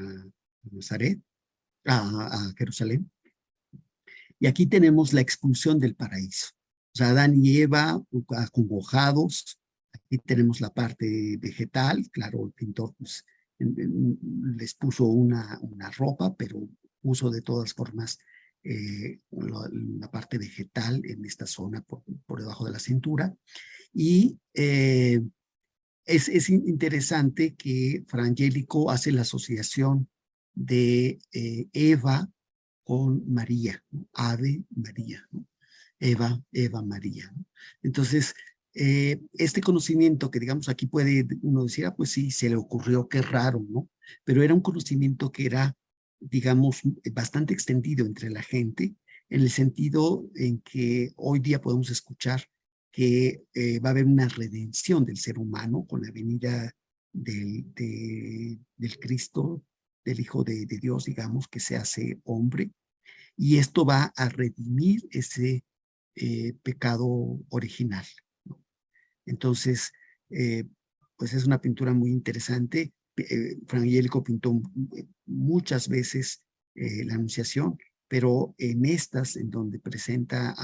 Speaker 3: Nazaret, a Jerusalén. Y aquí tenemos la expulsión del paraíso. O sea, Adán y Eva acongojados. Aquí tenemos la parte vegetal. Claro, el pintor pues, les puso una ropa, pero puso de todas formas la parte vegetal en esta zona por debajo de la cintura. Y es interesante que Frangélico hace la asociación de Eva con María, ¿no? Ave María, ¿no? Eva María, ¿no? Entonces, este conocimiento que digamos aquí puede uno decir, ah, pues sí, se le ocurrió, qué raro, ¿no? Pero era un conocimiento que era, digamos, bastante extendido entre la gente, en el sentido en que hoy día podemos escuchar que va a haber una redención del ser humano con la venida del Cristo, del Hijo de Dios, digamos, que se hace hombre, y esto va a redimir ese pecado original, ¿no? Entonces, pues es una pintura muy interesante. Frangélico pintó muchas veces la Anunciación, pero en estas, en donde presenta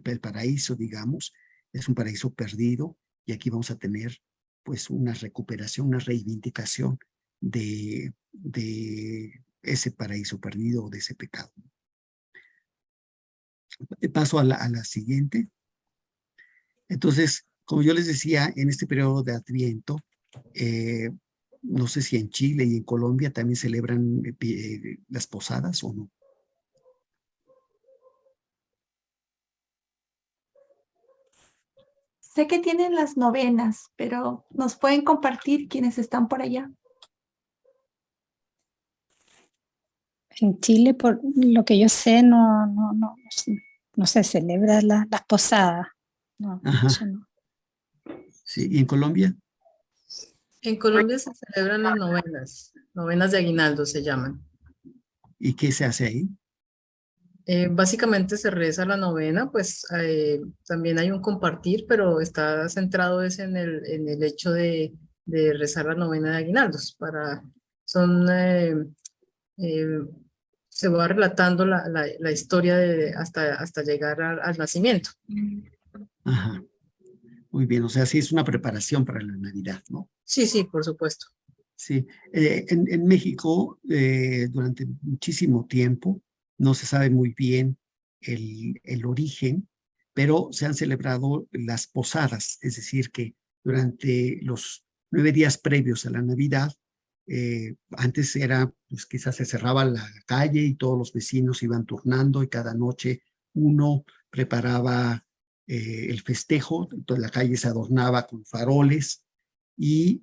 Speaker 3: el paraíso, digamos, es un paraíso perdido, y aquí vamos a tener pues una recuperación, una reivindicación de ese paraíso perdido o de ese pecado. Paso a la siguiente. Entonces, como yo les decía, en este periodo de Adviento, no sé si en Chile y en Colombia también celebran las posadas o no.
Speaker 1: Sé que tienen las novenas, pero nos pueden compartir quienes están por allá.
Speaker 6: En Chile, por lo que yo sé, no se celebran las posadas. No,
Speaker 3: Ajá,
Speaker 6: eso no.
Speaker 3: sí. ¿Y en Colombia?
Speaker 7: En Colombia se celebran las novenas de aguinaldo se llaman.
Speaker 3: ¿Y qué se hace ahí?
Speaker 7: Básicamente se reza la novena, pues también hay un compartir, pero está centrado es en el hecho de rezar la novena de aguinaldos. Eh, se va relatando la historia hasta llegar al nacimiento.
Speaker 3: Ajá, muy bien. O sea, sí es una preparación para la Navidad, ¿no?
Speaker 7: Sí, sí, por supuesto.
Speaker 3: Sí. En México, durante muchísimo tiempo, no se sabe muy bien el origen, pero se han celebrado las posadas, es decir, que durante los 9 días previos a la Navidad, antes era, pues quizás se cerraba la calle y todos los vecinos iban turnando, y cada noche uno preparaba el festejo, entonces la calle se adornaba con faroles y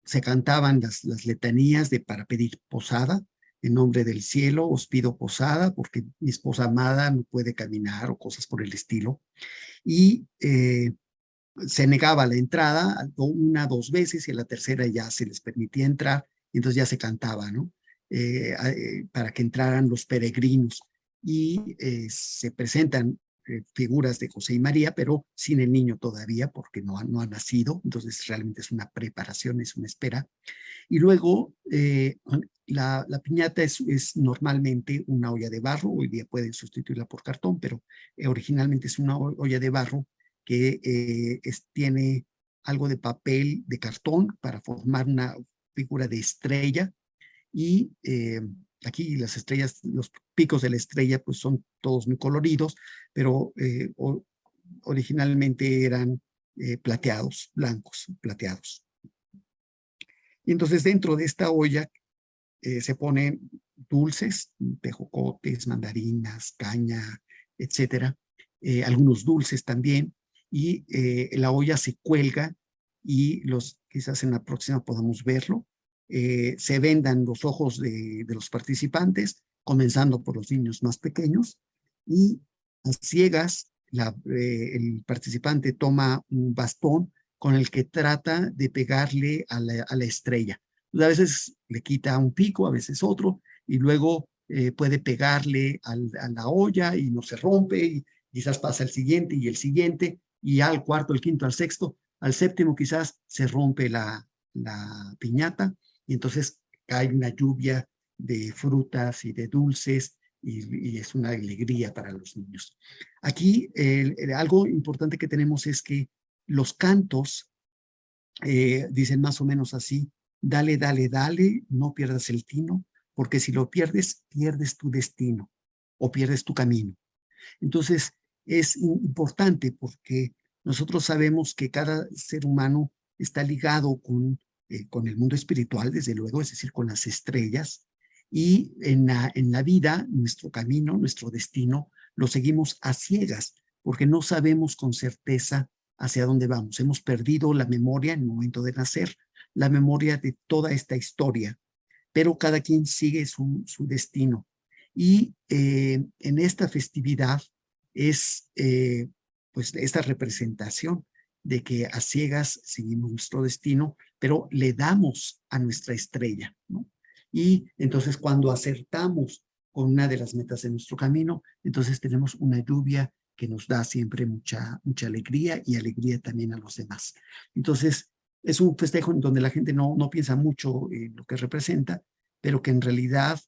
Speaker 3: se cantaban las letanías para pedir posada. En nombre del cielo os pido posada porque mi esposa amada no puede caminar, o cosas por el estilo. Y se negaba la entrada 1, 2 veces, y a la tercera ya se les permitía entrar, y entonces ya se cantaba, ¿no? Para que entraran los peregrinos. Y se presentan figuras de José y María, pero sin el niño todavía, porque no ha nacido. Entonces realmente es una preparación, es una espera. Y luego la piñata es normalmente una olla de barro. Hoy día pueden sustituirla por cartón, pero originalmente es una olla de barro que tiene algo de papel de cartón para formar una figura de estrella, Y aquí las estrellas, los picos de la estrella, pues son todos muy coloridos, pero originalmente eran plateados, blancos, plateados. Y entonces dentro de esta olla se ponen dulces, tejocotes, mandarinas, caña, etcétera, algunos dulces también, y la olla se cuelga y quizás en la próxima podamos verlo. Se vendan los ojos de los participantes, comenzando por los niños más pequeños, y a ciegas el participante toma un bastón con el que trata de pegarle a la estrella. A veces le quita un pico, a veces otro, y luego puede pegarle a la olla y no se rompe, y quizás pasa el siguiente y el siguiente, y al cuarto, el quinto, al sexto, al séptimo quizás se rompe la piñata, y entonces cae una lluvia de frutas y de dulces, y es una alegría para los niños. Aquí algo importante que tenemos es que los cantos dicen más o menos así: dale, dale, dale, no pierdas el tino, porque si lo pierdes, pierdes tu destino o pierdes tu camino. Entonces, es importante porque nosotros sabemos que cada ser humano está ligado con el mundo espiritual, desde luego, es decir, con las estrellas, y en la vida, nuestro camino, nuestro destino, lo seguimos a ciegas, porque no sabemos con certeza hacia dónde vamos. Hemos perdido la memoria en el momento de nacer, la memoria de toda esta historia, pero cada quien sigue su destino. Y en esta festividad es pues esta representación de que a ciegas seguimos nuestro destino, pero le damos a nuestra estrella, ¿no? Y entonces cuando acertamos con una de las metas de nuestro camino, entonces tenemos una lluvia que nos da siempre mucha alegría, y alegría también a los demás. Entonces es un festejo en donde la gente no piensa mucho en lo que representa, pero que en realidad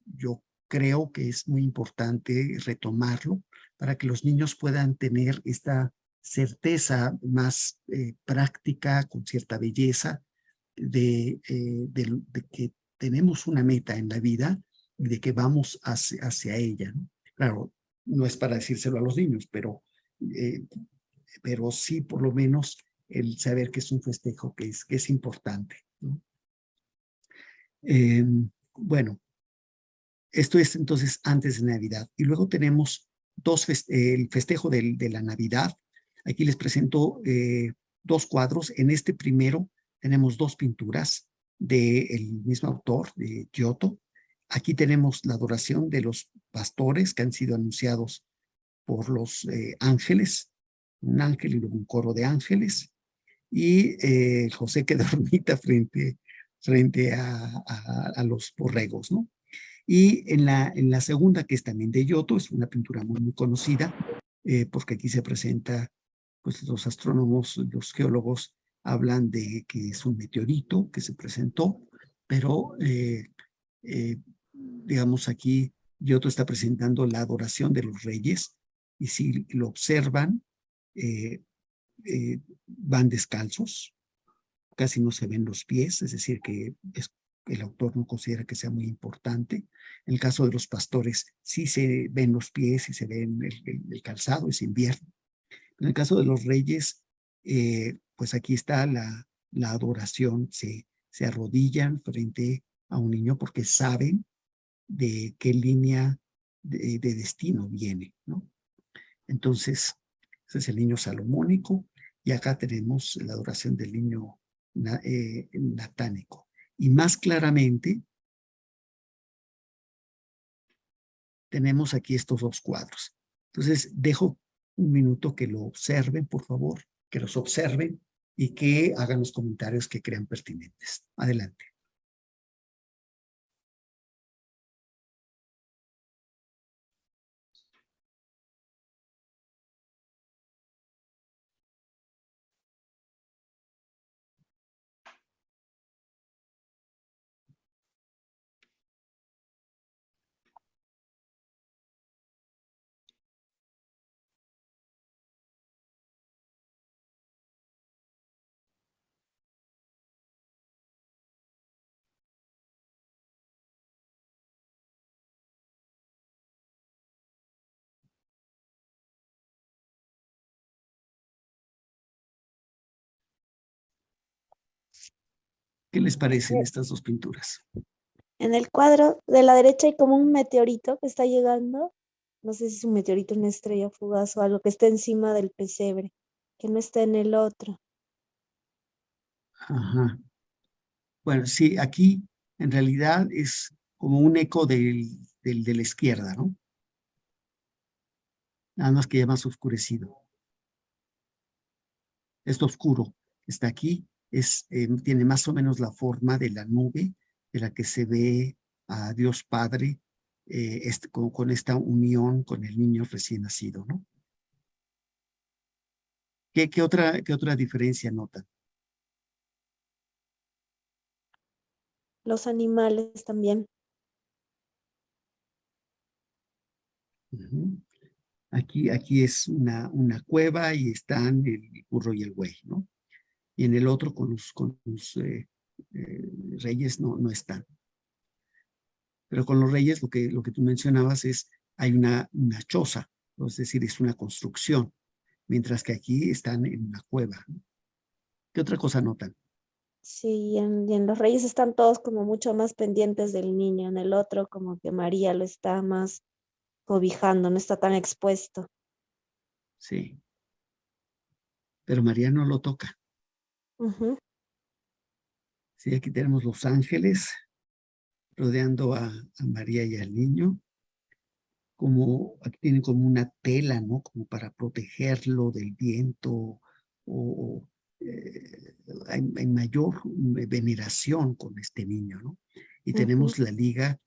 Speaker 3: yo creo que es muy importante retomarlo para que los niños puedan tener esta certeza más práctica, con cierta belleza, de que tenemos una meta en la vida y de que vamos hacia ella, ¿no? Claro, no es para decírselo a los niños, eh, pero sí por lo menos el saber que es un festejo que es importante, ¿no? Bueno, esto es entonces antes de Navidad. Y luego tenemos el festejo de la Navidad. Aquí les presento dos cuadros. En este primero tenemos dos pinturas del mismo autor, de Giotto. Aquí tenemos la adoración de los pastores que han sido anunciados por los ángeles, un ángel y luego un coro de ángeles, y José que dormita frente a los borregos, ¿no? Y en la segunda, que es también de Giotto, es una pintura muy conocida, porque aquí se presenta, pues los astrónomos, los geólogos hablan de que es un meteorito que se presentó, pero digamos aquí Giotto está presentando la adoración de los reyes, y si lo observan, eh, van descalzos, casi no se ven los pies, es decir, que el autor no considera que sea muy importante. En el caso de los pastores, sí se ven los pies y se ven el calzado, es invierno. En el caso de los reyes, pues aquí está la adoración, se arrodillan frente a un niño porque saben de qué línea de destino viene, ¿no? Entonces, ese es el niño salomónico, y acá tenemos la adoración del niño natánico. Y más claramente, tenemos aquí estos dos cuadros. Entonces, dejo un minuto que lo observen, por favor, que los observen y que hagan los comentarios que crean pertinentes. Adelante. ¿Qué les parecen estas dos pinturas?
Speaker 4: En el cuadro de la derecha hay como un meteorito que está llegando. No sé si es un meteorito, una estrella fugaz o algo que está encima del pesebre, que no está en el otro.
Speaker 3: Ajá. Bueno, sí, aquí en realidad es como un eco de la izquierda, ¿no? Nada más que ya más oscurecido. Esto oscuro que está aquí tiene más o menos la forma de la nube de la que se ve a Dios Padre con esta unión con el niño recién nacido, ¿no? ¿Qué otra diferencia notan?
Speaker 4: Los animales también.
Speaker 3: Ujú. Aquí es una cueva y están el burro y el buey, ¿no? Y en el otro con los reyes no están. Pero con los reyes lo que tú mencionabas hay una choza, es decir, es una construcción, mientras que aquí están en una cueva, ¿no? ¿Qué otra cosa notan?
Speaker 4: Sí, y en los reyes están todos como mucho más pendientes del niño. En el otro como que María lo está más cobijando, no está tan expuesto.
Speaker 3: Sí, pero María no lo toca.
Speaker 4: Ujú.
Speaker 3: Sí, aquí tenemos los ángeles rodeando a María y al niño. Aquí tienen como una tela, ¿no? Como para protegerlo del viento o hay mayor veneración con este niño, ¿no? Y
Speaker 4: Ujú.
Speaker 3: tenemos la liga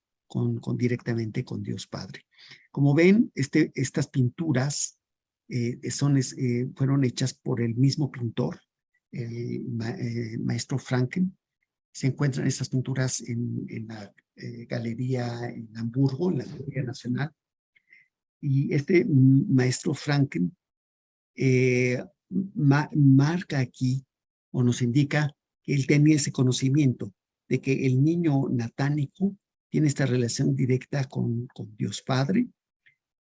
Speaker 3: directamente con Dios Padre. Como ven, estas pinturas fueron hechas por el mismo pintor, el maestro Franken. Se encuentran estas pinturas en la galería en Hamburgo, en la Galería Nacional. Y este maestro Franken marca aquí o nos indica que él tenía ese conocimiento de que el niño natánico tiene esta relación directa con Dios Padre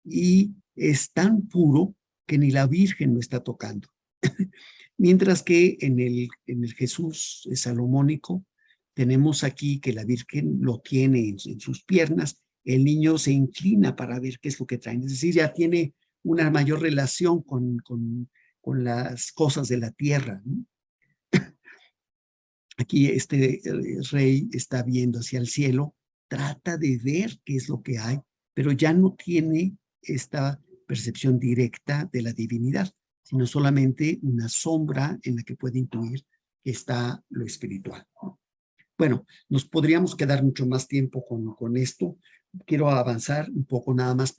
Speaker 3: y es tan puro que ni la Virgen lo está tocando. Mientras que en el Jesús salomónico tenemos aquí que la Virgen lo tiene en sus piernas, el niño se inclina para ver qué es lo que traen, es decir, ya tiene una mayor relación con las cosas de la tierra, ¿no? Aquí este rey está viendo hacia el cielo, trata de ver qué es lo que hay, pero ya no tiene esta percepción directa de la divinidad, sino solamente una sombra en la que puede intuir que está lo espiritual, ¿no? Bueno, nos podríamos quedar mucho más tiempo con esto. Quiero avanzar un poco nada más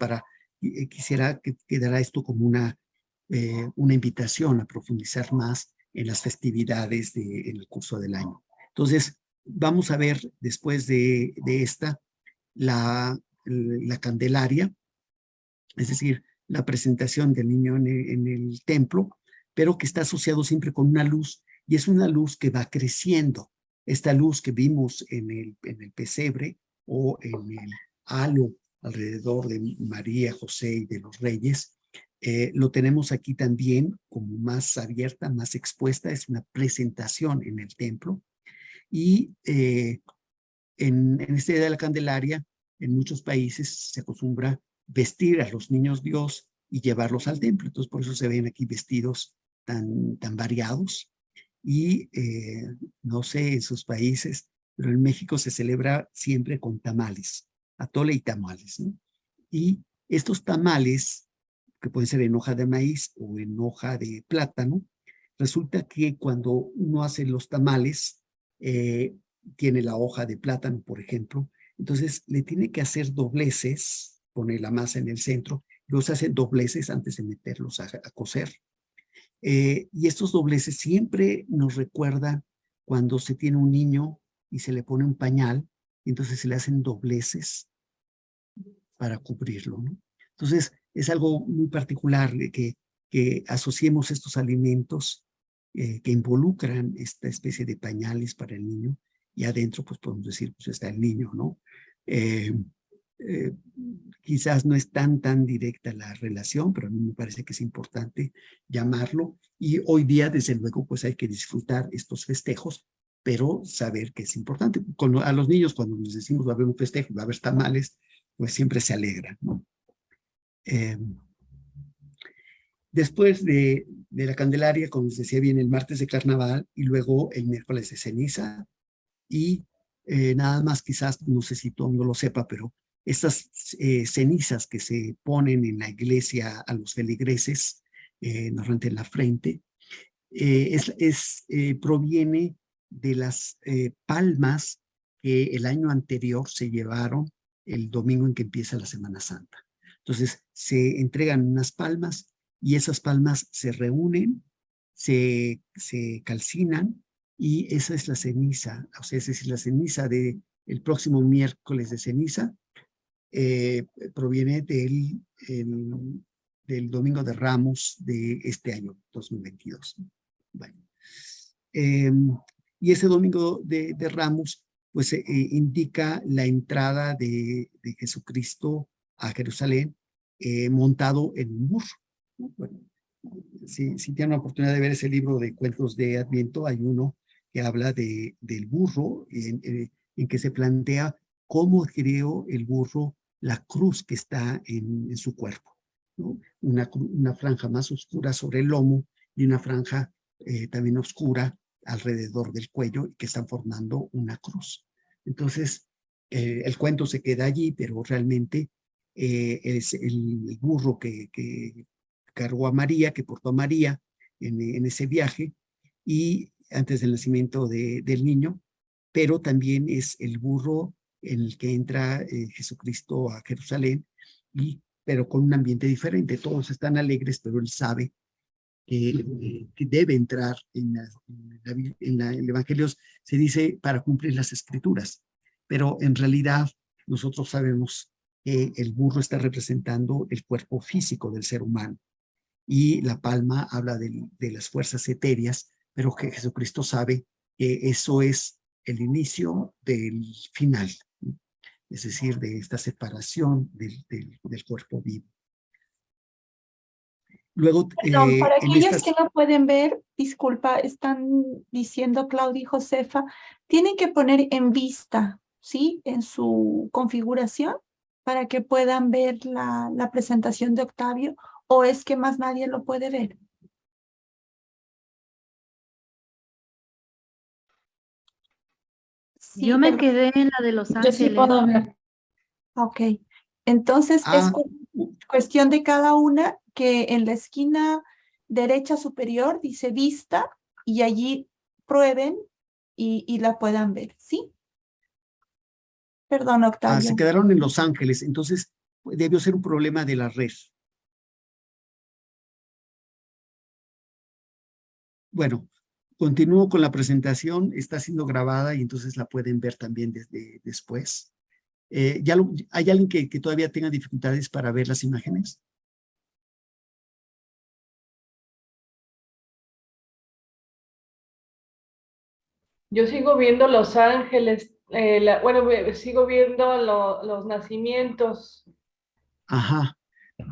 Speaker 3: quisiera que quedara esto como una invitación a profundizar más en las festividades en el curso del año. Entonces, vamos a ver después de esta la Candelaria, es decir, la presentación del niño en el templo, pero que está asociado siempre con una luz, y es una luz que va creciendo. Esta luz que vimos en el pesebre o en el halo alrededor de María, José y de los reyes, lo tenemos aquí también como más abierta, más expuesta, es una presentación en el templo. Y en este día de la Candelaria, en muchos países se acostumbra vestir a los niños Dios y llevarlos al templo. Entonces, por eso se ven aquí vestidos tan variados. Y no sé en sus países, pero en México se celebra siempre con tamales, atole y tamales, ¿no? Y estos tamales, que pueden ser en hoja de maíz o en hoja de plátano, resulta que cuando uno hace los tamales, tiene la hoja de plátano, por ejemplo, entonces le tiene que hacer dobleces, pone la masa en el centro, luego se hacen dobleces antes de meterlos a cocer. Y estos dobleces siempre nos recuerdan cuando se tiene un niño y se le pone un pañal, y entonces se le hacen dobleces para cubrirlo, ¿no? Entonces, es algo muy particular de que asociemos estos alimentos que involucran esta especie de pañales para el niño, y adentro, pues podemos decir, pues está el niño, ¿no? Eh, eh, quizás no es tan directa la relación, pero a mí me parece que es importante llamarlo, y hoy día, desde luego, pues hay que disfrutar estos festejos pero saber que es importante. A los niños, cuando les decimos va a haber un festejo, va a haber tamales, pues siempre se alegran, ¿no? Después de la Candelaria, como les decía, viene el martes de Carnaval y luego el miércoles de ceniza. Y nada más, quizás, no sé si todo el mundo lo sepa, pero estas cenizas que se ponen en la iglesia a los feligreses, normalmente en la frente, proviene de las palmas que el año anterior se llevaron el domingo en que empieza la Semana Santa. Entonces, se entregan unas palmas y esas palmas se reúnen, se calcinan y esa es la ceniza, o sea, es decir, la ceniza del próximo miércoles de ceniza proviene del Domingo de Ramos de este año, 2022. Bueno, y ese Domingo de Ramos, pues indica la entrada de Jesucristo a Jerusalén montado en un burro. Bueno, si tienen la oportunidad de ver ese libro de cuentos de Adviento, hay uno que habla del burro, en que se plantea cómo creó el burro la cruz que está en su cuerpo, ¿no? Una franja más oscura sobre el lomo y una franja también oscura alrededor del cuello, que están formando una cruz. Entonces, el cuento se queda allí, pero realmente es el burro que cargó a María, que portó a María en ese viaje, y antes del nacimiento del niño, pero también es el burro en el que entra Jesucristo a Jerusalén, pero con un ambiente diferente. Todos están alegres, pero él sabe que debe entrar en el Evangelio, se dice para cumplir las Escrituras, pero en realidad nosotros sabemos que el burro está representando el cuerpo físico del ser humano y la palma habla de las fuerzas etéreas, pero que Jesucristo sabe que eso es el inicio del final, ¿no? Es decir, de esta separación del cuerpo vivo. Luego,
Speaker 1: Perdón, para aquellos que no pueden ver, disculpa, están diciendo Claudia y Josefa, tienen que poner en vista, ¿sí? En su configuración para que puedan ver la presentación de Octavio, o es que más nadie lo puede ver. Sí,
Speaker 5: Yo me quedé en la de Los Ángeles.
Speaker 6: Yo sí puedo ver.
Speaker 1: Ok, entonces es cuestión de cada una que en la esquina derecha superior dice vista y allí prueben y la puedan ver, ¿sí? Perdón, Octavio.
Speaker 3: Se quedaron en Los Ángeles, entonces debió ser un problema de la red. Bueno, continúo con la presentación, está siendo grabada y entonces la pueden ver también desde después. ¿Hay alguien que todavía tenga dificultades para ver las imágenes?
Speaker 8: Yo sigo viendo Los Ángeles, sigo viendo los nacimientos.
Speaker 3: Ajá,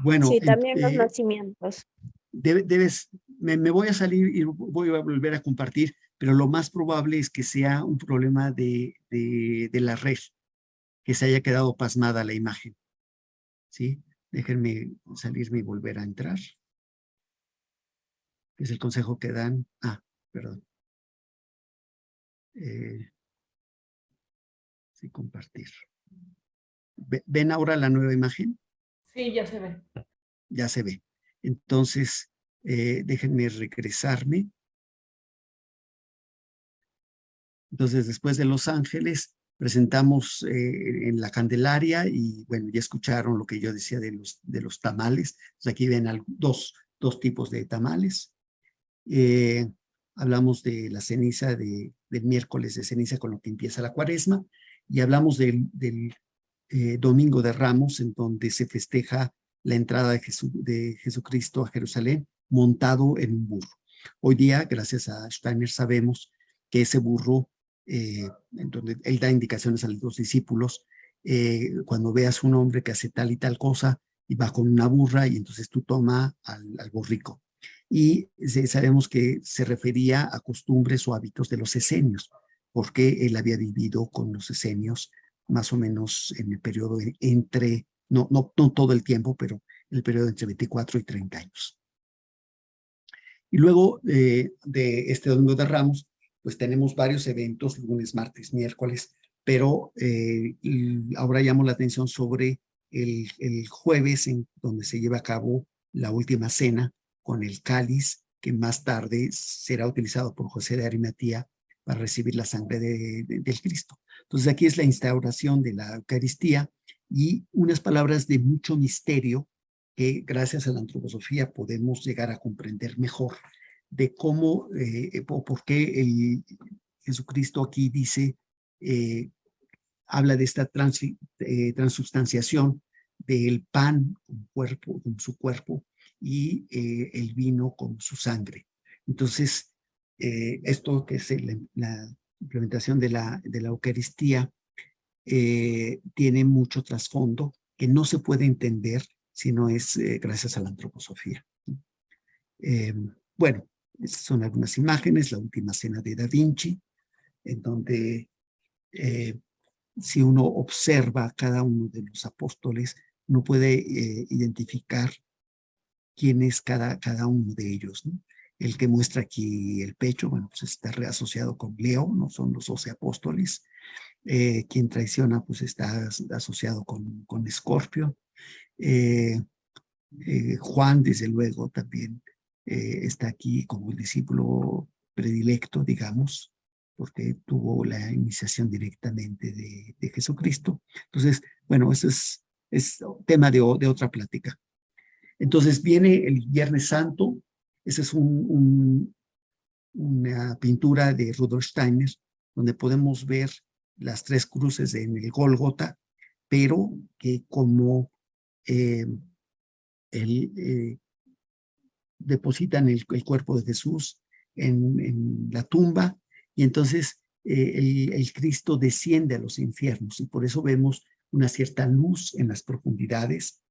Speaker 3: bueno.
Speaker 4: Sí, también los nacimientos.
Speaker 3: Me voy a salir y voy a volver a compartir, pero lo más probable es que sea un problema de la red, que se haya quedado pasmada la imagen. ¿Sí? Déjenme salirme y volver a entrar. Es el consejo que dan. Perdón. Sí, compartir. ¿Ven ahora la nueva imagen?
Speaker 8: Sí, ya se ve.
Speaker 3: Ya se ve. Entonces, déjenme regresarme. Entonces, después de Los Ángeles, presentamos en la Candelaria y, bueno, ya escucharon lo que yo decía de los tamales. Entonces, aquí ven dos tipos de tamales. Hablamos de la ceniza del miércoles de ceniza con lo que empieza la cuaresma y hablamos del Domingo de Ramos, en donde se festeja la entrada de Jesucristo a Jerusalén montado en un burro. Hoy día, gracias a Steiner, sabemos que ese burro, en donde él da indicaciones a los discípulos, cuando veas un hombre que hace tal y tal cosa y va con una burra y entonces tú toma al borrico. Y sabemos que se refería a costumbres o hábitos de los esenios. porque él había vivido con los esenios más o menos en el periodo entre, no todo el tiempo, pero el periodo entre 24 y 30 años. Y luego de este Domingo de Ramos, pues tenemos varios eventos, lunes, martes, miércoles, pero ahora llamo la atención sobre el jueves, en donde se lleva a cabo la última cena con el cáliz, que más tarde será utilizado por José de Arimatea para recibir la sangre del Cristo. Entonces aquí es la instauración de la Eucaristía y unas palabras de mucho misterio que gracias a la antroposofía podemos llegar a comprender mejor de cómo o por qué Jesucristo aquí dice, habla de esta transubstanciación del pan con su cuerpo y el vino con su sangre. Entonces, esto que es la implementación de la Eucaristía tiene mucho trasfondo que no se puede entender si no es gracias a la antroposofía. Bueno, estas son algunas imágenes, la última cena de Da Vinci, en donde si uno observa cada uno de los apóstoles, no puede identificar quién es cada uno de ellos, ¿no? El que muestra aquí el pecho, bueno, pues está reasociado con Leo, no son los 12 apóstoles. Quien traiciona, pues está asociado con Escorpio. Juan, desde luego, también está aquí como el discípulo predilecto, digamos, porque tuvo la iniciación directamente de Jesucristo. Entonces, bueno, eso es tema de otra plática. Entonces viene el Viernes Santo. Esa es una pintura de Rudolf Steiner, donde podemos ver las tres cruces en el Gólgota, pero que como depositan el cuerpo de Jesús en la tumba, y entonces el Cristo desciende a los infiernos, y por eso vemos una cierta luz en las profundidades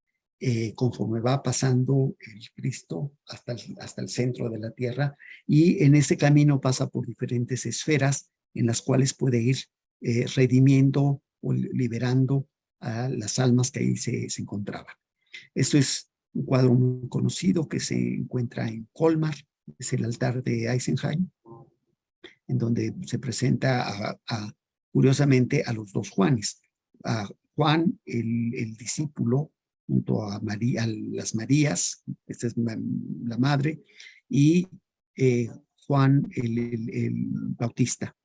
Speaker 3: conforme va pasando el Cristo hasta el centro de la tierra, y en ese camino pasa por diferentes esferas en las cuales puede ir redimiendo o liberando a las almas que ahí se encontraban. Esto es un cuadro muy conocido que se encuentra en Colmar, es el altar de Eisenheim, en donde se presenta curiosamente a los dos Juanes, a Juan, el discípulo, junto a María, a las Marías, esta es la madre, y Juan el Bautista.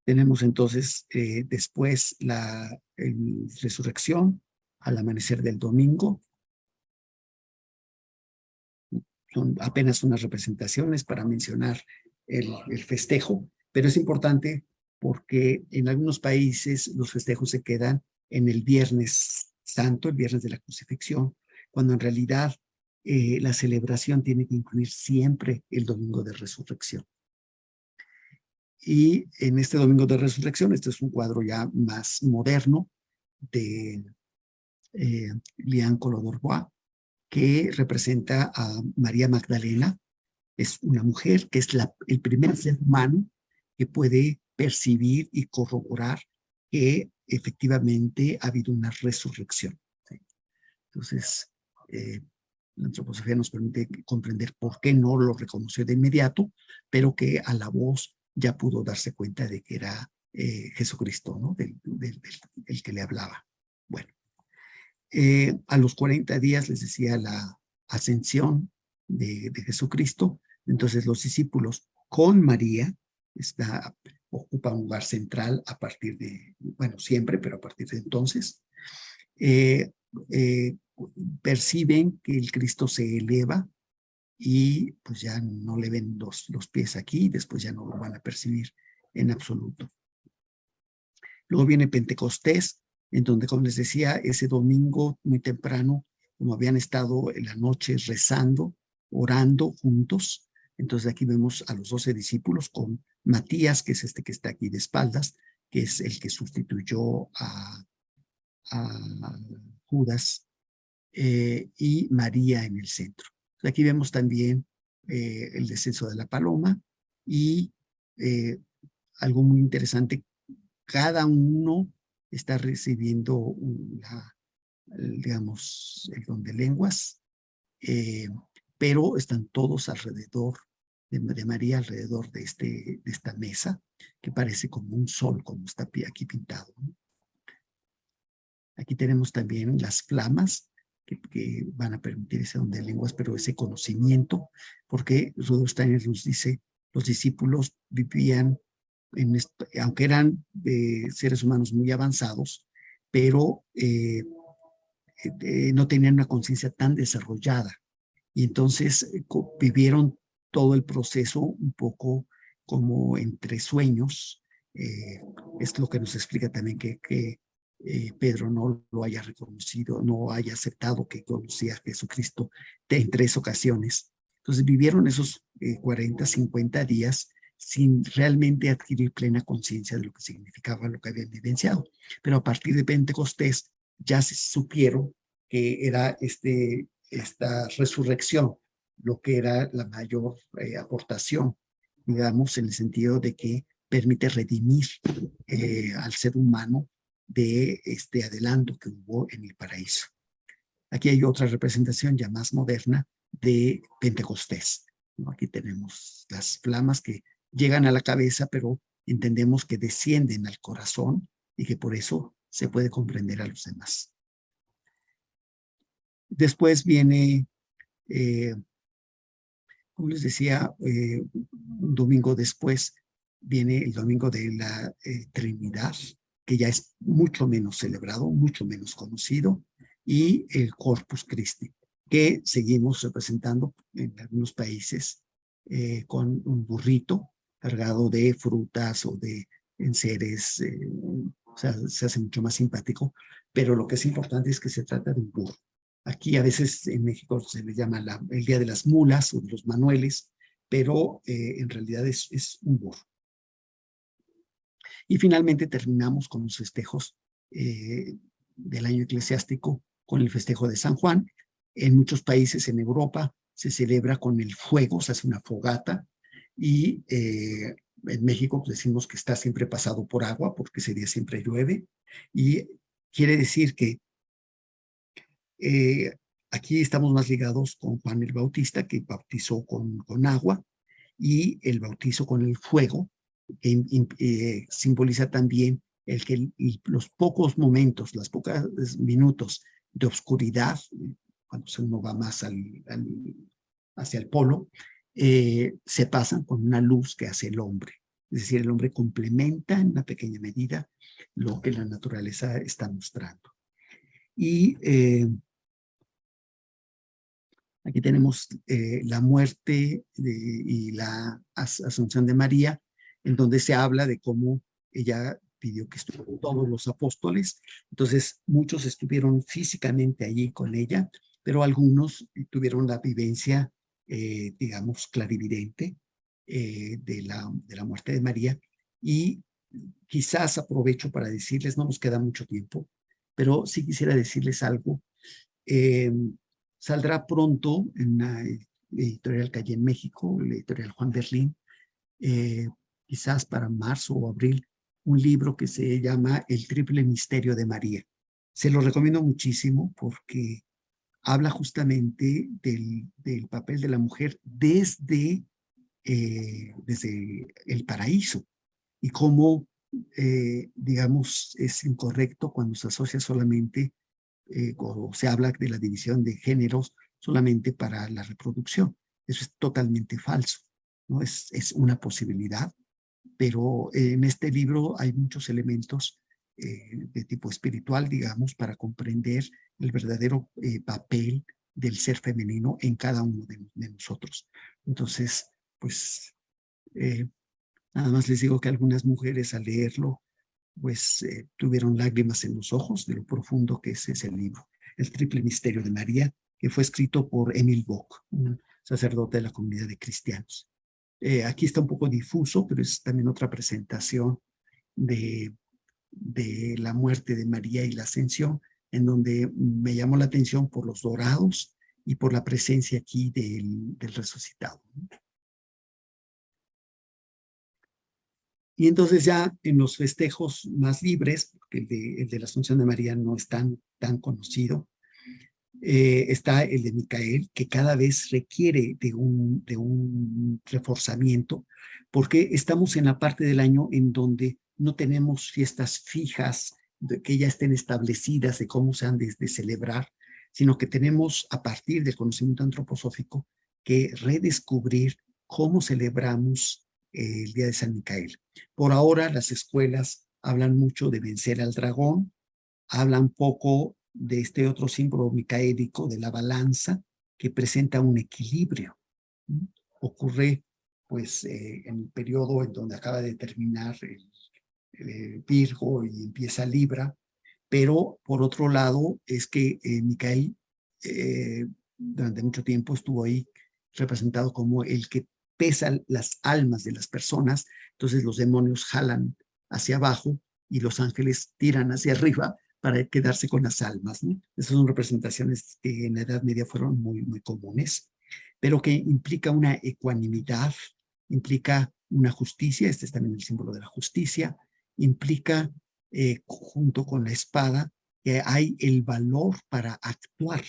Speaker 3: Tenemos entonces después la resurrección al amanecer del domingo. Son apenas unas representaciones para mencionar el festejo, pero es importante porque en algunos países los festejos se quedan en el Viernes Santo, el Viernes de la Crucifixión, cuando en realidad la celebración tiene que incluir siempre el Domingo de Resurrección. Y en este Domingo de Resurrección, este es un cuadro ya más moderno de Liane Collot-d'Herbois, que representa a María Magdalena. Es una mujer que es el primer ser humano que puede percibir y corroborar que efectivamente ha habido una resurrección. ¿Sí? Entonces, la antroposofía nos permite comprender por qué no lo reconoció de inmediato, pero que a la voz ya pudo darse cuenta de que era Jesucristo, ¿no? del que le hablaba. Bueno, a los 40 días les decía la ascensión de Jesucristo. Entonces los discípulos con María ocupan un lugar central a partir de, bueno, siempre, pero a partir de entonces. Perciben que el Cristo se eleva y pues ya no le ven los pies aquí, después ya no lo van a percibir en absoluto. Luego viene Pentecostés, en donde, como les decía, ese domingo muy temprano, como habían estado en la noche rezando, orando juntos, entonces aquí vemos a los 12 discípulos con Matías, que es este que está aquí de espaldas, que es el que sustituyó a Judas, y María en el centro. Aquí vemos también el descenso de la paloma Y algo muy interesante, cada uno está recibiendo digamos, el don de lenguas, pero están todos alrededor de María, alrededor de esta mesa, que parece como un sol, como está aquí pintado, ¿no? Aquí tenemos también las flamas que van a permitir ese don de lenguas, pero ese conocimiento, porque Rudolf Steiner nos dice, los discípulos vivían, aunque eran seres humanos muy avanzados, pero no tenían una conciencia tan desarrollada. Y entonces vivieron todo el proceso un poco como entre sueños. Es lo que nos explica también que Pedro no lo haya reconocido, no haya aceptado que conocía a Jesucristo en 3 ocasiones. Entonces vivieron esos 40, 50 días sin realmente adquirir plena conciencia de lo que significaba lo que habían vivenciado. Pero a partir de Pentecostés ya se supieron que era esta resurrección lo que era la mayor aportación, digamos, en el sentido de que permite redimir al ser humano de este adelanto que hubo en el paraíso. Aquí hay otra representación ya más moderna de Pentecostés, ¿no? Aquí tenemos las flamas que llegan a la cabeza, pero entendemos que descienden al corazón y que por eso se puede comprender a los demás. Después viene, como les decía, un domingo después viene el domingo de la Trinidad, que ya es mucho menos celebrado, mucho menos conocido, y el Corpus Christi, que seguimos representando en algunos países con un burrito cargado de frutas o de enseres, o sea, se hace mucho más simpático, pero lo que es importante es que se trata de un burro. Aquí a veces en México se le llama el Día de las Mulas o de los Manueles, pero en realidad es un burro. Y finalmente terminamos con los festejos del año eclesiástico, con el festejo de San Juan. En muchos países en Europa se celebra con el fuego, se hace una fogata, y en México pues, decimos que está siempre pasado por agua, porque ese día siempre llueve, y quiere decir que aquí estamos más ligados con Juan el Bautista, que bautizó con agua, y el bautizo con el fuego, que simboliza también los pocos momentos, los pocos minutos de oscuridad, cuando uno va más hacia el polo, se pasan con una luz que hace el hombre. Es decir, el hombre complementa en una pequeña medida lo que la naturaleza está mostrando. Y aquí tenemos la muerte y la asunción de María, en donde se habla de cómo ella pidió que estuvieran todos los apóstoles. Entonces, muchos estuvieron físicamente allí con ella, pero algunos tuvieron la vivencia, digamos, clarividente de la muerte de María. Y quizás aprovecho para decirles, no nos queda mucho tiempo, pero sí quisiera decirles algo. Saldrá pronto en una editorial que hay en México, la editorial Juan Berlín, quizás para marzo o abril, un libro que se llama El Triple Misterio de María. Se lo recomiendo muchísimo porque habla justamente del papel de la mujer desde el paraíso y cómo, digamos, es incorrecto cuando se asocia solamente o se habla de la división de géneros solamente para la reproducción. Eso es totalmente falso, ¿no? Es una posibilidad, pero en este libro hay muchos elementos de tipo espiritual, digamos, para comprender el verdadero papel del ser femenino en cada uno de nosotros. Entonces, pues, nada más les digo que algunas mujeres al leerlo pues tuvieron lágrimas en los ojos de lo profundo que es ese libro, El Triple Misterio de María, que fue escrito por Emil Bock, un sacerdote de la comunidad de cristianos. Aquí está un poco difuso, pero es también otra presentación de la muerte de María y la ascensión, en donde me llamó la atención por los dorados y por la presencia aquí del resucitado. Y entonces ya en los festejos más libres, porque el de la Asunción de María no es tan conocido, está el de Micael, que cada vez requiere de un reforzamiento, porque estamos en la parte del año en donde no tenemos fiestas fijas que ya estén establecidas de cómo se han de celebrar, sino que tenemos, a partir del conocimiento antroposófico, que redescubrir cómo celebramos el Día de San Micael. Por ahora, las escuelas hablan mucho de vencer al dragón, hablan poco de este otro símbolo micaélico de la balanza, que presenta un equilibrio. Ocurre, pues, en el periodo en donde acaba de terminar el Virgo y empieza Libra, pero por otro lado es que Micael durante mucho tiempo estuvo ahí representado como el que pesa las almas de las personas, entonces los demonios jalan hacia abajo y los ángeles tiran hacia arriba para quedarse con las almas, ¿no? Esas son representaciones que en la Edad Media fueron muy comunes, pero que implica una ecuanimidad, implica una justicia, este es también el símbolo de la justicia, implica junto con la espada que hay el valor para actuar,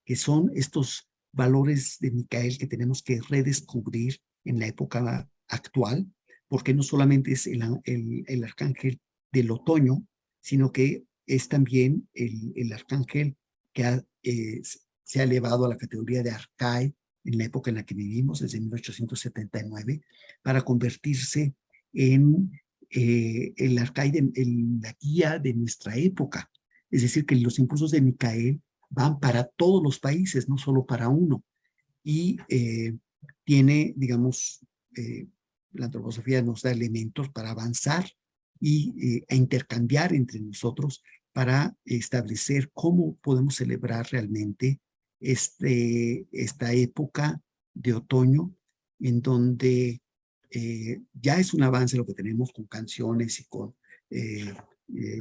Speaker 3: que son estos valores de Micael que tenemos que redescubrir en la época actual, porque no solamente es el arcángel del otoño, sino que es también el arcángel que se ha elevado a la categoría de Arcae en la época en la que vivimos, desde 1879, para convertirse en el Arcae, la guía de nuestra época. Es decir, que los impulsos de Micael van para todos los países, no solo para uno. Y tiene, digamos, la antroposofía nos da elementos para avanzar y a intercambiar entre nosotros para establecer cómo podemos celebrar realmente esta época de otoño, en donde ya es un avance lo que tenemos con canciones y con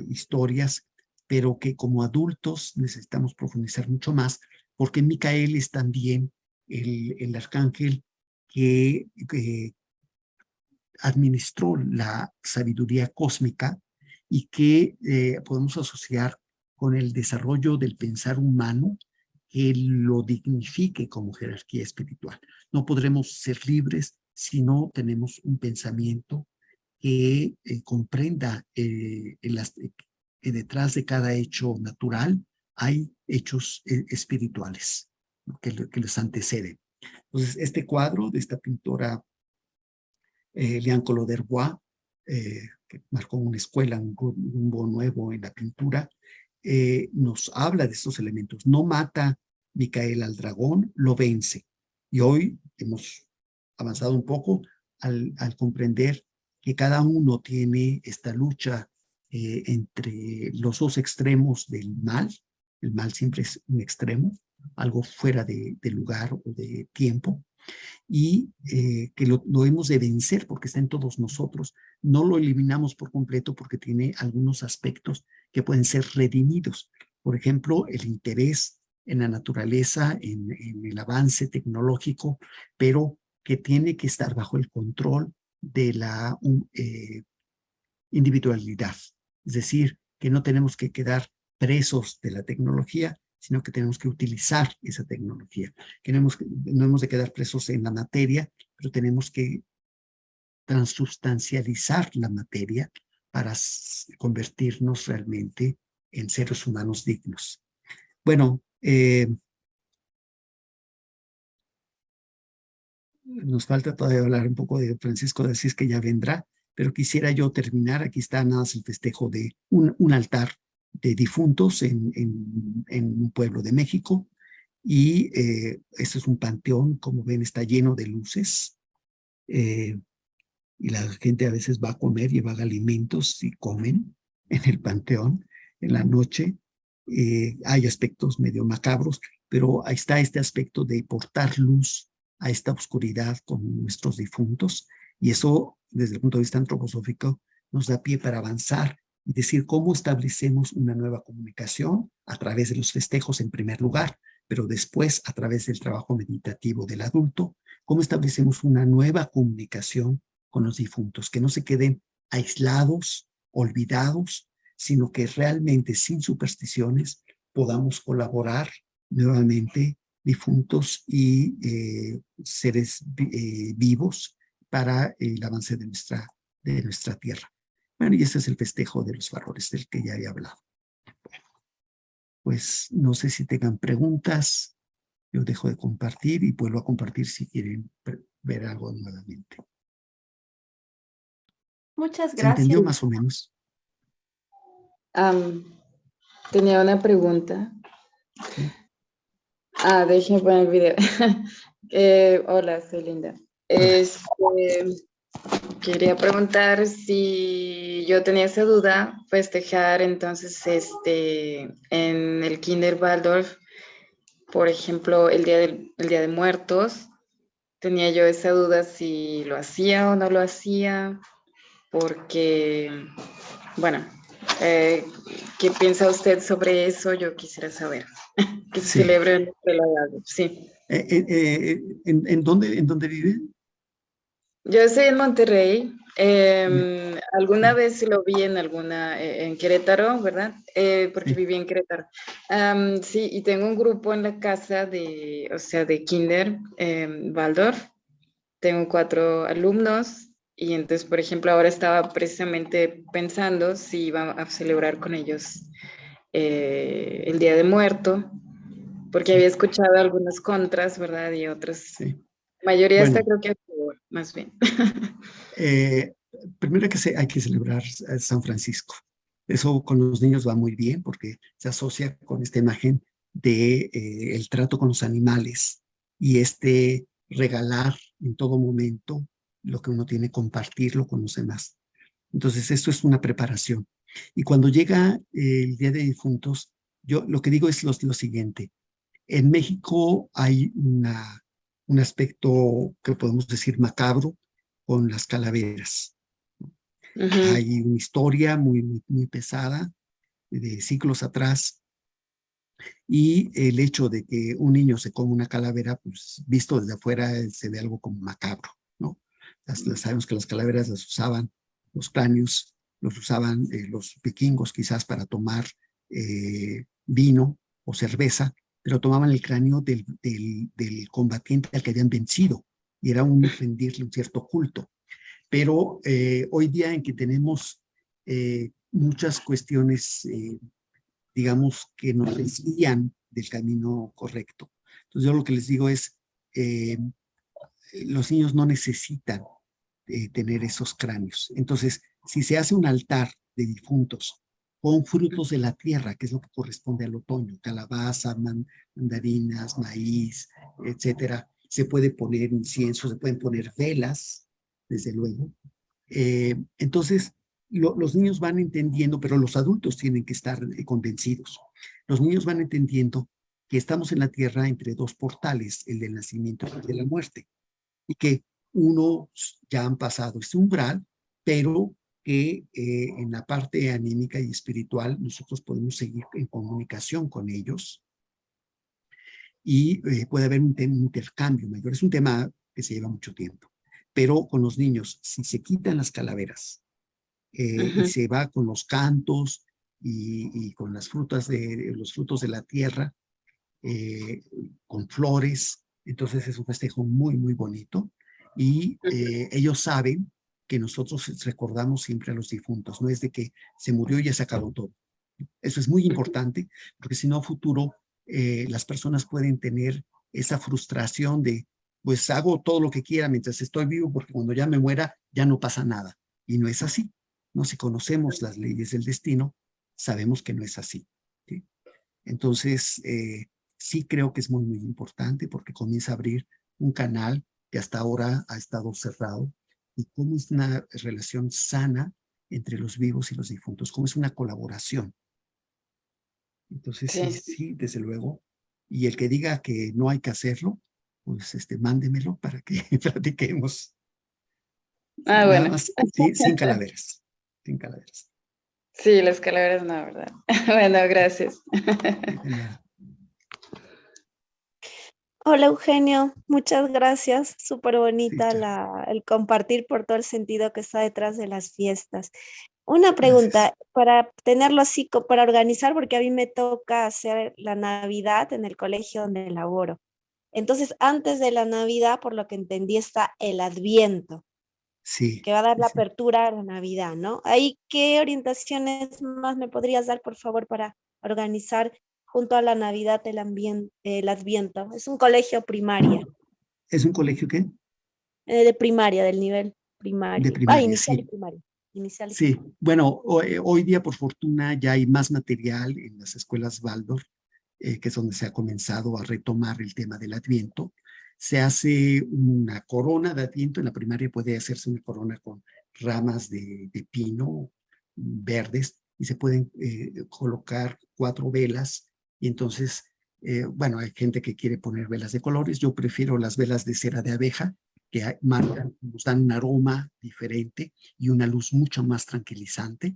Speaker 3: historias, pero que como adultos necesitamos profundizar mucho más, porque Micael es también el arcángel que administró la sabiduría cósmica y que podemos asociar con el desarrollo del pensar humano que lo dignifique como jerarquía espiritual. No podremos ser libres si no tenemos un pensamiento que comprenda que detrás de cada hecho natural hay hechos espirituales, ¿no? que les anteceden. Entonces, este cuadro de esta pintora Liane Collot d'Herbois, que marcó una escuela, un rumbo nuevo en la pintura, nos habla de estos elementos. No mata Micael al dragón, lo vence. Y hoy hemos avanzado un poco al comprender que cada uno tiene esta lucha entre los dos extremos del mal. El mal siempre es un extremo, algo fuera de lugar o de tiempo, y que lo hemos de vencer porque está en todos nosotros. No lo eliminamos por completo porque tiene algunos aspectos que pueden ser redimidos. Por ejemplo, el interés en la naturaleza, en el avance tecnológico, pero que tiene que estar bajo el control de la individualidad. Es decir, que no tenemos que quedar presos de la tecnología, sino que tenemos que utilizar esa tecnología. Que no hemos de quedar presos en la materia, pero tenemos que transustancializar la materia para convertirnos realmente en seres humanos dignos. Bueno, nos falta todavía hablar un poco de Francisco de Asís, que ya vendrá, pero quisiera yo terminar. Aquí está nada más el festejo de un altar de difuntos en un pueblo de México, y este es un panteón, como ven, está lleno de luces, y la gente a veces va a comer, lleva alimentos y comen en el panteón en la noche. Hay aspectos medio macabros, pero ahí está este aspecto de portar luz a esta oscuridad con nuestros difuntos, y eso, desde el punto de vista antroposófico, nos da pie para avanzar y decir cómo establecemos una nueva comunicación a través de los festejos en primer lugar, pero después a través del trabajo meditativo del adulto, cómo establecemos una nueva comunicación con los difuntos, que no se queden aislados, olvidados, sino que realmente sin supersticiones podamos colaborar nuevamente difuntos y seres vivos para el avance de nuestra tierra. Bueno, y este es el festejo de los valores del que ya he hablado. Bueno, pues no sé si tengan preguntas. Yo dejo de compartir y vuelvo a compartir si quieren ver algo nuevamente.
Speaker 1: Muchas
Speaker 3: ¿Se
Speaker 1: gracias.
Speaker 3: entendió más o menos?
Speaker 9: Tenía una pregunta.
Speaker 3: Sí.
Speaker 9: Déjenme poner el video. Hola, soy Linda. Quería preguntar si yo tenía esa duda, festejar entonces en el Kinder Waldorf, por ejemplo, el día de Muertos. Tenía yo esa duda si lo hacía o no lo hacía, porque, bueno, ¿qué piensa usted sobre eso? Yo quisiera saber. Que se
Speaker 3: Sí.
Speaker 9: celebra en la Waldorf, sí.
Speaker 3: ¿En dónde vive?
Speaker 9: Yo estoy en Monterrey. Alguna
Speaker 3: Sí.
Speaker 9: vez lo vi en Querétaro, ¿verdad? Porque
Speaker 3: Sí.
Speaker 9: viví en Querétaro. Sí, y tengo un grupo en la casa de Kinder Waldorf. Tengo 4 alumnos y entonces, por ejemplo, ahora estaba precisamente pensando si iba a celebrar con ellos el Día de Muerto, porque había escuchado algunas contras, ¿verdad? Y otras,
Speaker 3: Sí.
Speaker 9: mayoría
Speaker 3: Bueno,
Speaker 9: está creo que a favor, más bien.
Speaker 3: Primero hay que celebrar San Francisco. Eso con los niños va muy bien porque se asocia con esta imagen de el trato con los animales y regalar en todo momento lo que uno tiene, compartirlo con los demás. Entonces, esto es una preparación. Y cuando llega el Día de Difuntos, yo lo que digo es lo siguiente. En México hay un aspecto que podemos decir macabro con las calaveras. Hay una historia muy, muy pesada de siglos atrás y el hecho de que un niño se coma una calavera, pues visto desde afuera se ve algo como macabro, ¿no? Sabemos que las calaveras las usaban los cráneos, los usaban los vikingos quizás para tomar vino o cerveza, pero tomaban el cráneo del combatiente al que habían vencido y era rendirle un cierto culto. Pero hoy día en que tenemos muchas cuestiones, digamos, que nos desvían del camino correcto. Entonces yo lo que les digo es, los niños no necesitan tener esos cráneos. Entonces, si se hace un altar de difuntos con frutos de la tierra, que es lo que corresponde al otoño, calabaza, mandarinas, maíz, etcétera, se puede poner incienso, se pueden poner velas, desde luego. Entonces, los niños van entendiendo, pero los adultos tienen que estar convencidos. Los niños van entendiendo que estamos en la tierra entre 2 portales, el del nacimiento y el de la muerte, y que unos ya han pasado este umbral, pero que en la parte anímica y espiritual nosotros podemos seguir en comunicación con ellos y puede haber un intercambio mayor. Es un tema que se lleva mucho tiempo, pero con los niños, si se quitan las calaveras y se va con los cantos y con las frutas los frutos de la tierra, con flores, entonces es un festejo muy, muy bonito y ellos saben que nosotros recordamos siempre a los difuntos, no es de que se murió y ya se acabó todo. Eso es muy importante porque si no a futuro las personas pueden tener esa frustración de pues hago todo lo que quiera mientras estoy vivo porque cuando ya me muera ya no pasa nada. Y no es así, ¿no? Si conocemos las leyes del destino, sabemos que no es así, ¿sí? Entonces, sí creo que es muy, muy importante porque comienza a abrir un canal que hasta ahora ha estado cerrado y cómo es una relación sana entre los vivos y los difuntos, cómo es una colaboración. Entonces, sí, desde luego. Y el que diga que no hay que hacerlo, pues mándemelo para que platiquemos.
Speaker 9: Nada
Speaker 3: Nada
Speaker 9: bueno.
Speaker 3: más, sí, sin calaveras. Sin calaveras.
Speaker 9: Sí, las calaveras no, ¿verdad? Bueno, gracias.
Speaker 3: De nada.
Speaker 4: Hola Eugenio, muchas gracias. Súper
Speaker 3: Sí,
Speaker 4: bonita
Speaker 3: claro.
Speaker 4: el compartir por todo el sentido que está detrás de las fiestas. Una
Speaker 3: Gracias.
Speaker 4: pregunta, para tenerlo así, para organizar, porque a mí me toca hacer la Navidad en el colegio donde laboro. Entonces, antes de la Navidad, por lo que entendí, está el Adviento,
Speaker 3: Sí,
Speaker 4: que va a dar
Speaker 3: sí,
Speaker 4: la
Speaker 3: sí.
Speaker 4: apertura a la Navidad, ¿no? Ahí, ¿qué orientaciones más me podrías dar, por favor, para organizar junto a la Navidad el Adviento? Es un colegio primaria,
Speaker 3: ¿Es un colegio qué?
Speaker 4: de primaria, del nivel
Speaker 3: De
Speaker 4: primario. Ah,
Speaker 3: primaria,
Speaker 4: inicial y
Speaker 3: sí.
Speaker 4: primaria. Inicial y
Speaker 3: Sí,
Speaker 4: primaria.
Speaker 3: bueno, hoy día por fortuna ya hay más material en las escuelas Waldorf, que es donde se ha comenzado a retomar el tema del Adviento. Se hace una corona de Adviento, en la primaria puede hacerse una corona con ramas de pino verdes y se pueden colocar 4 velas y entonces, bueno, hay gente que quiere poner velas de colores, yo prefiero las velas de cera de abeja que marcan, nos dan un aroma diferente y una luz mucho más tranquilizante.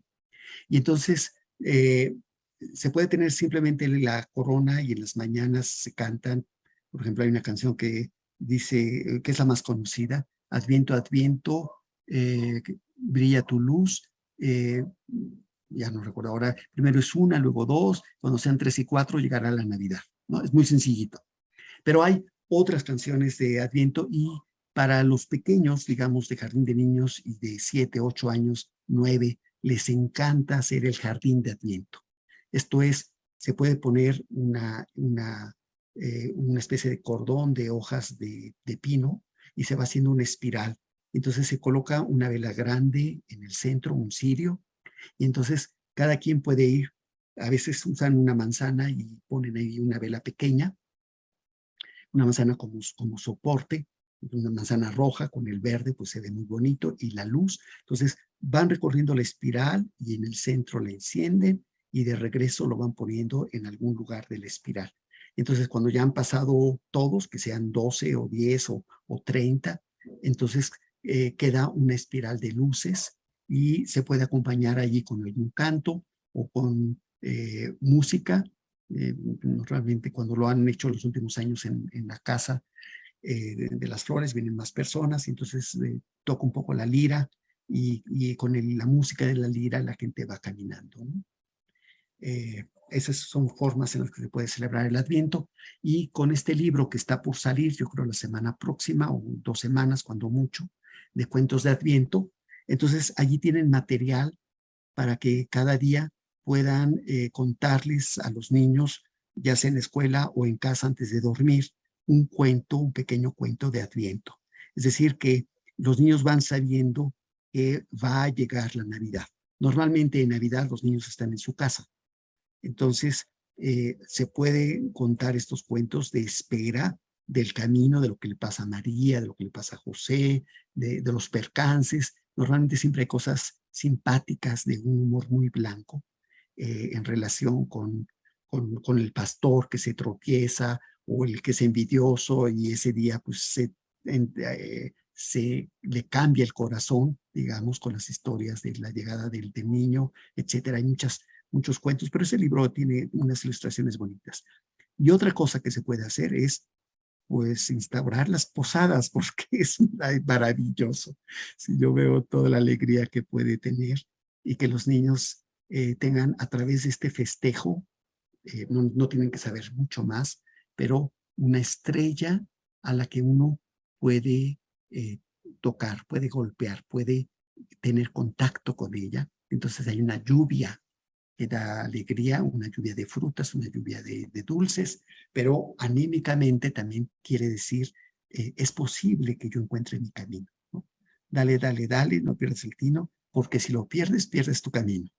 Speaker 3: Y entonces se puede tener simplemente la corona y en las mañanas se cantan, por ejemplo, hay una canción que dice, que es la más conocida, Adviento, Adviento, brilla tu luz, ya no recuerdo ahora, primero es una, luego dos, cuando sean 3 y 4 llegará la Navidad, ¿no? Es muy sencillito. Pero hay otras canciones de Adviento y para los pequeños, digamos, de jardín de niños y de 7, 8 años, 9, les encanta hacer el jardín de Adviento. Esto es, se puede poner una especie de cordón de hojas de pino y se va haciendo una espiral. Entonces se coloca una vela grande en el centro, un cirio, y entonces cada quien puede ir, a veces usan una manzana y ponen ahí una vela pequeña, una manzana como soporte, una manzana roja con el verde, pues se ve muy bonito, y la luz. Entonces van recorriendo la espiral y en el centro la encienden y de regreso lo van poniendo en algún lugar de la espiral. Entonces cuando ya han pasado todos, que sean 12 o 10 o 30, entonces queda una espiral de luces y se puede acompañar allí con algún canto o con música. Realmente cuando lo han hecho los últimos años en la casa de las flores vienen más personas y entonces toca un poco la lira y con la música de la lira la gente va caminando, ¿no? Esas son formas en las que se puede celebrar el Adviento y con este libro que está por salir, yo creo la semana próxima o 2 semanas cuando mucho, de cuentos de Adviento, entonces allí tienen material para que cada día puedan contarles a los niños, ya sea en la escuela o en casa antes de dormir, un cuento, un pequeño cuento de Adviento. Es decir, que los niños van sabiendo que va a llegar la Navidad. Normalmente en Navidad los niños están en su casa. Entonces, se puede contar estos cuentos de espera, del camino, de lo que le pasa a María, de lo que le pasa a José, de los percances. Normalmente siempre hay cosas simpáticas de un humor muy blanco en relación con el pastor que se tropieza o el que es envidioso y ese día pues se le cambia el corazón, digamos, con las historias de la llegada del niño, etcétera. Hay muchos cuentos, pero ese libro tiene unas ilustraciones bonitas. Y otra cosa que se puede hacer es, pues, instaurar las posadas, porque es maravilloso. Si yo veo toda la alegría que puede tener y que los niños tengan a través de este festejo, no tienen que saber mucho más, pero una estrella a la que uno puede tocar, puede golpear, puede tener contacto con ella. Entonces hay una lluvia que da alegría, una lluvia de frutas, una lluvia de dulces, pero anímicamente también quiere decir, es posible que yo encuentre mi camino, ¿no? Dale, dale, dale, no pierdas el tino, porque si lo pierdes, pierdes tu camino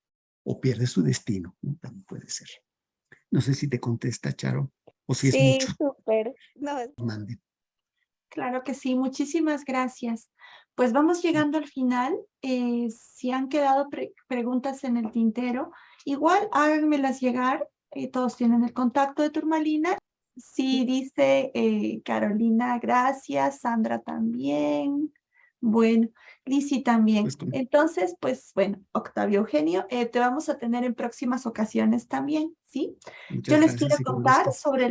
Speaker 3: o pierdes tu destino, ¿no? También puede ser. No sé si te contesta, Charo, o si es
Speaker 4: Sí,
Speaker 3: mucho.
Speaker 4: súper. No,
Speaker 3: Mande.
Speaker 1: Claro que sí, muchísimas gracias. Pues vamos llegando al final. Si han quedado preguntas en el tintero, igual háganmelas llegar. Todos tienen el contacto de Turmalina. Sí, dice Carolina, gracias. Sandra también. Bueno, Lizzy también.
Speaker 3: Pues con-
Speaker 1: Entonces, pues bueno, Octavio Eugenio, te vamos a tener en próximas ocasiones también, ¿sí? Yo
Speaker 3: Muchas
Speaker 1: les quiero
Speaker 3: gracias y con
Speaker 1: contar
Speaker 3: gusto.
Speaker 1: sobre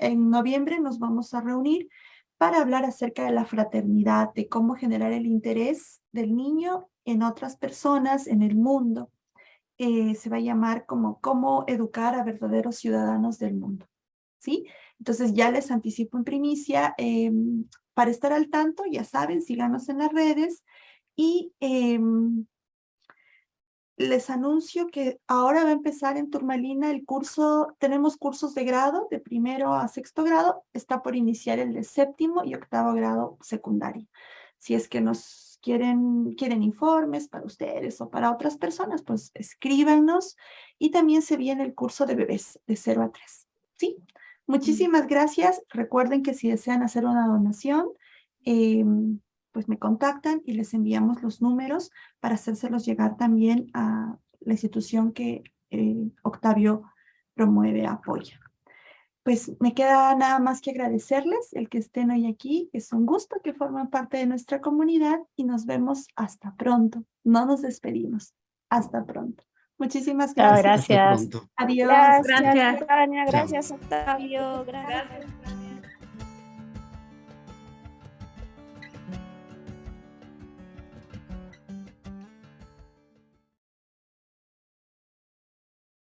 Speaker 1: en noviembre nos vamos a reunir para hablar acerca de la fraternidad, de cómo generar el interés del niño en otras personas, en el mundo. Se va a llamar como cómo educar a verdaderos ciudadanos del mundo, ¿sí? Entonces ya les anticipo en primicia, para estar al tanto, ya saben, síganos en las redes y les anuncio que ahora va a empezar en Turmalina el curso, tenemos cursos de grado, de primero a sexto grado, está por iniciar el de séptimo y octavo grado secundario. Si es que nos quieren informes para ustedes o para otras personas, pues escríbanos. Y también se viene el curso de bebés de 0 a 3. ¿Sí? Muchísimas gracias. Recuerden que si desean hacer una donación, pues me contactan y les enviamos los números para hacérselos llegar también a la institución que Octavio promueve, apoya. Pues me queda nada más que agradecerles el que estén hoy aquí. Es un gusto que forman parte de nuestra comunidad y nos vemos hasta pronto. No nos despedimos. Hasta pronto. Muchísimas
Speaker 6: Chao,
Speaker 1: gracias.
Speaker 3: Hasta
Speaker 6: gracias.
Speaker 3: pronto.
Speaker 1: Adiós.
Speaker 4: Gracias,
Speaker 5: Gracias.
Speaker 4: Tania,
Speaker 3: Chao.
Speaker 4: gracias, Octavio, gracias.
Speaker 8: Gracias.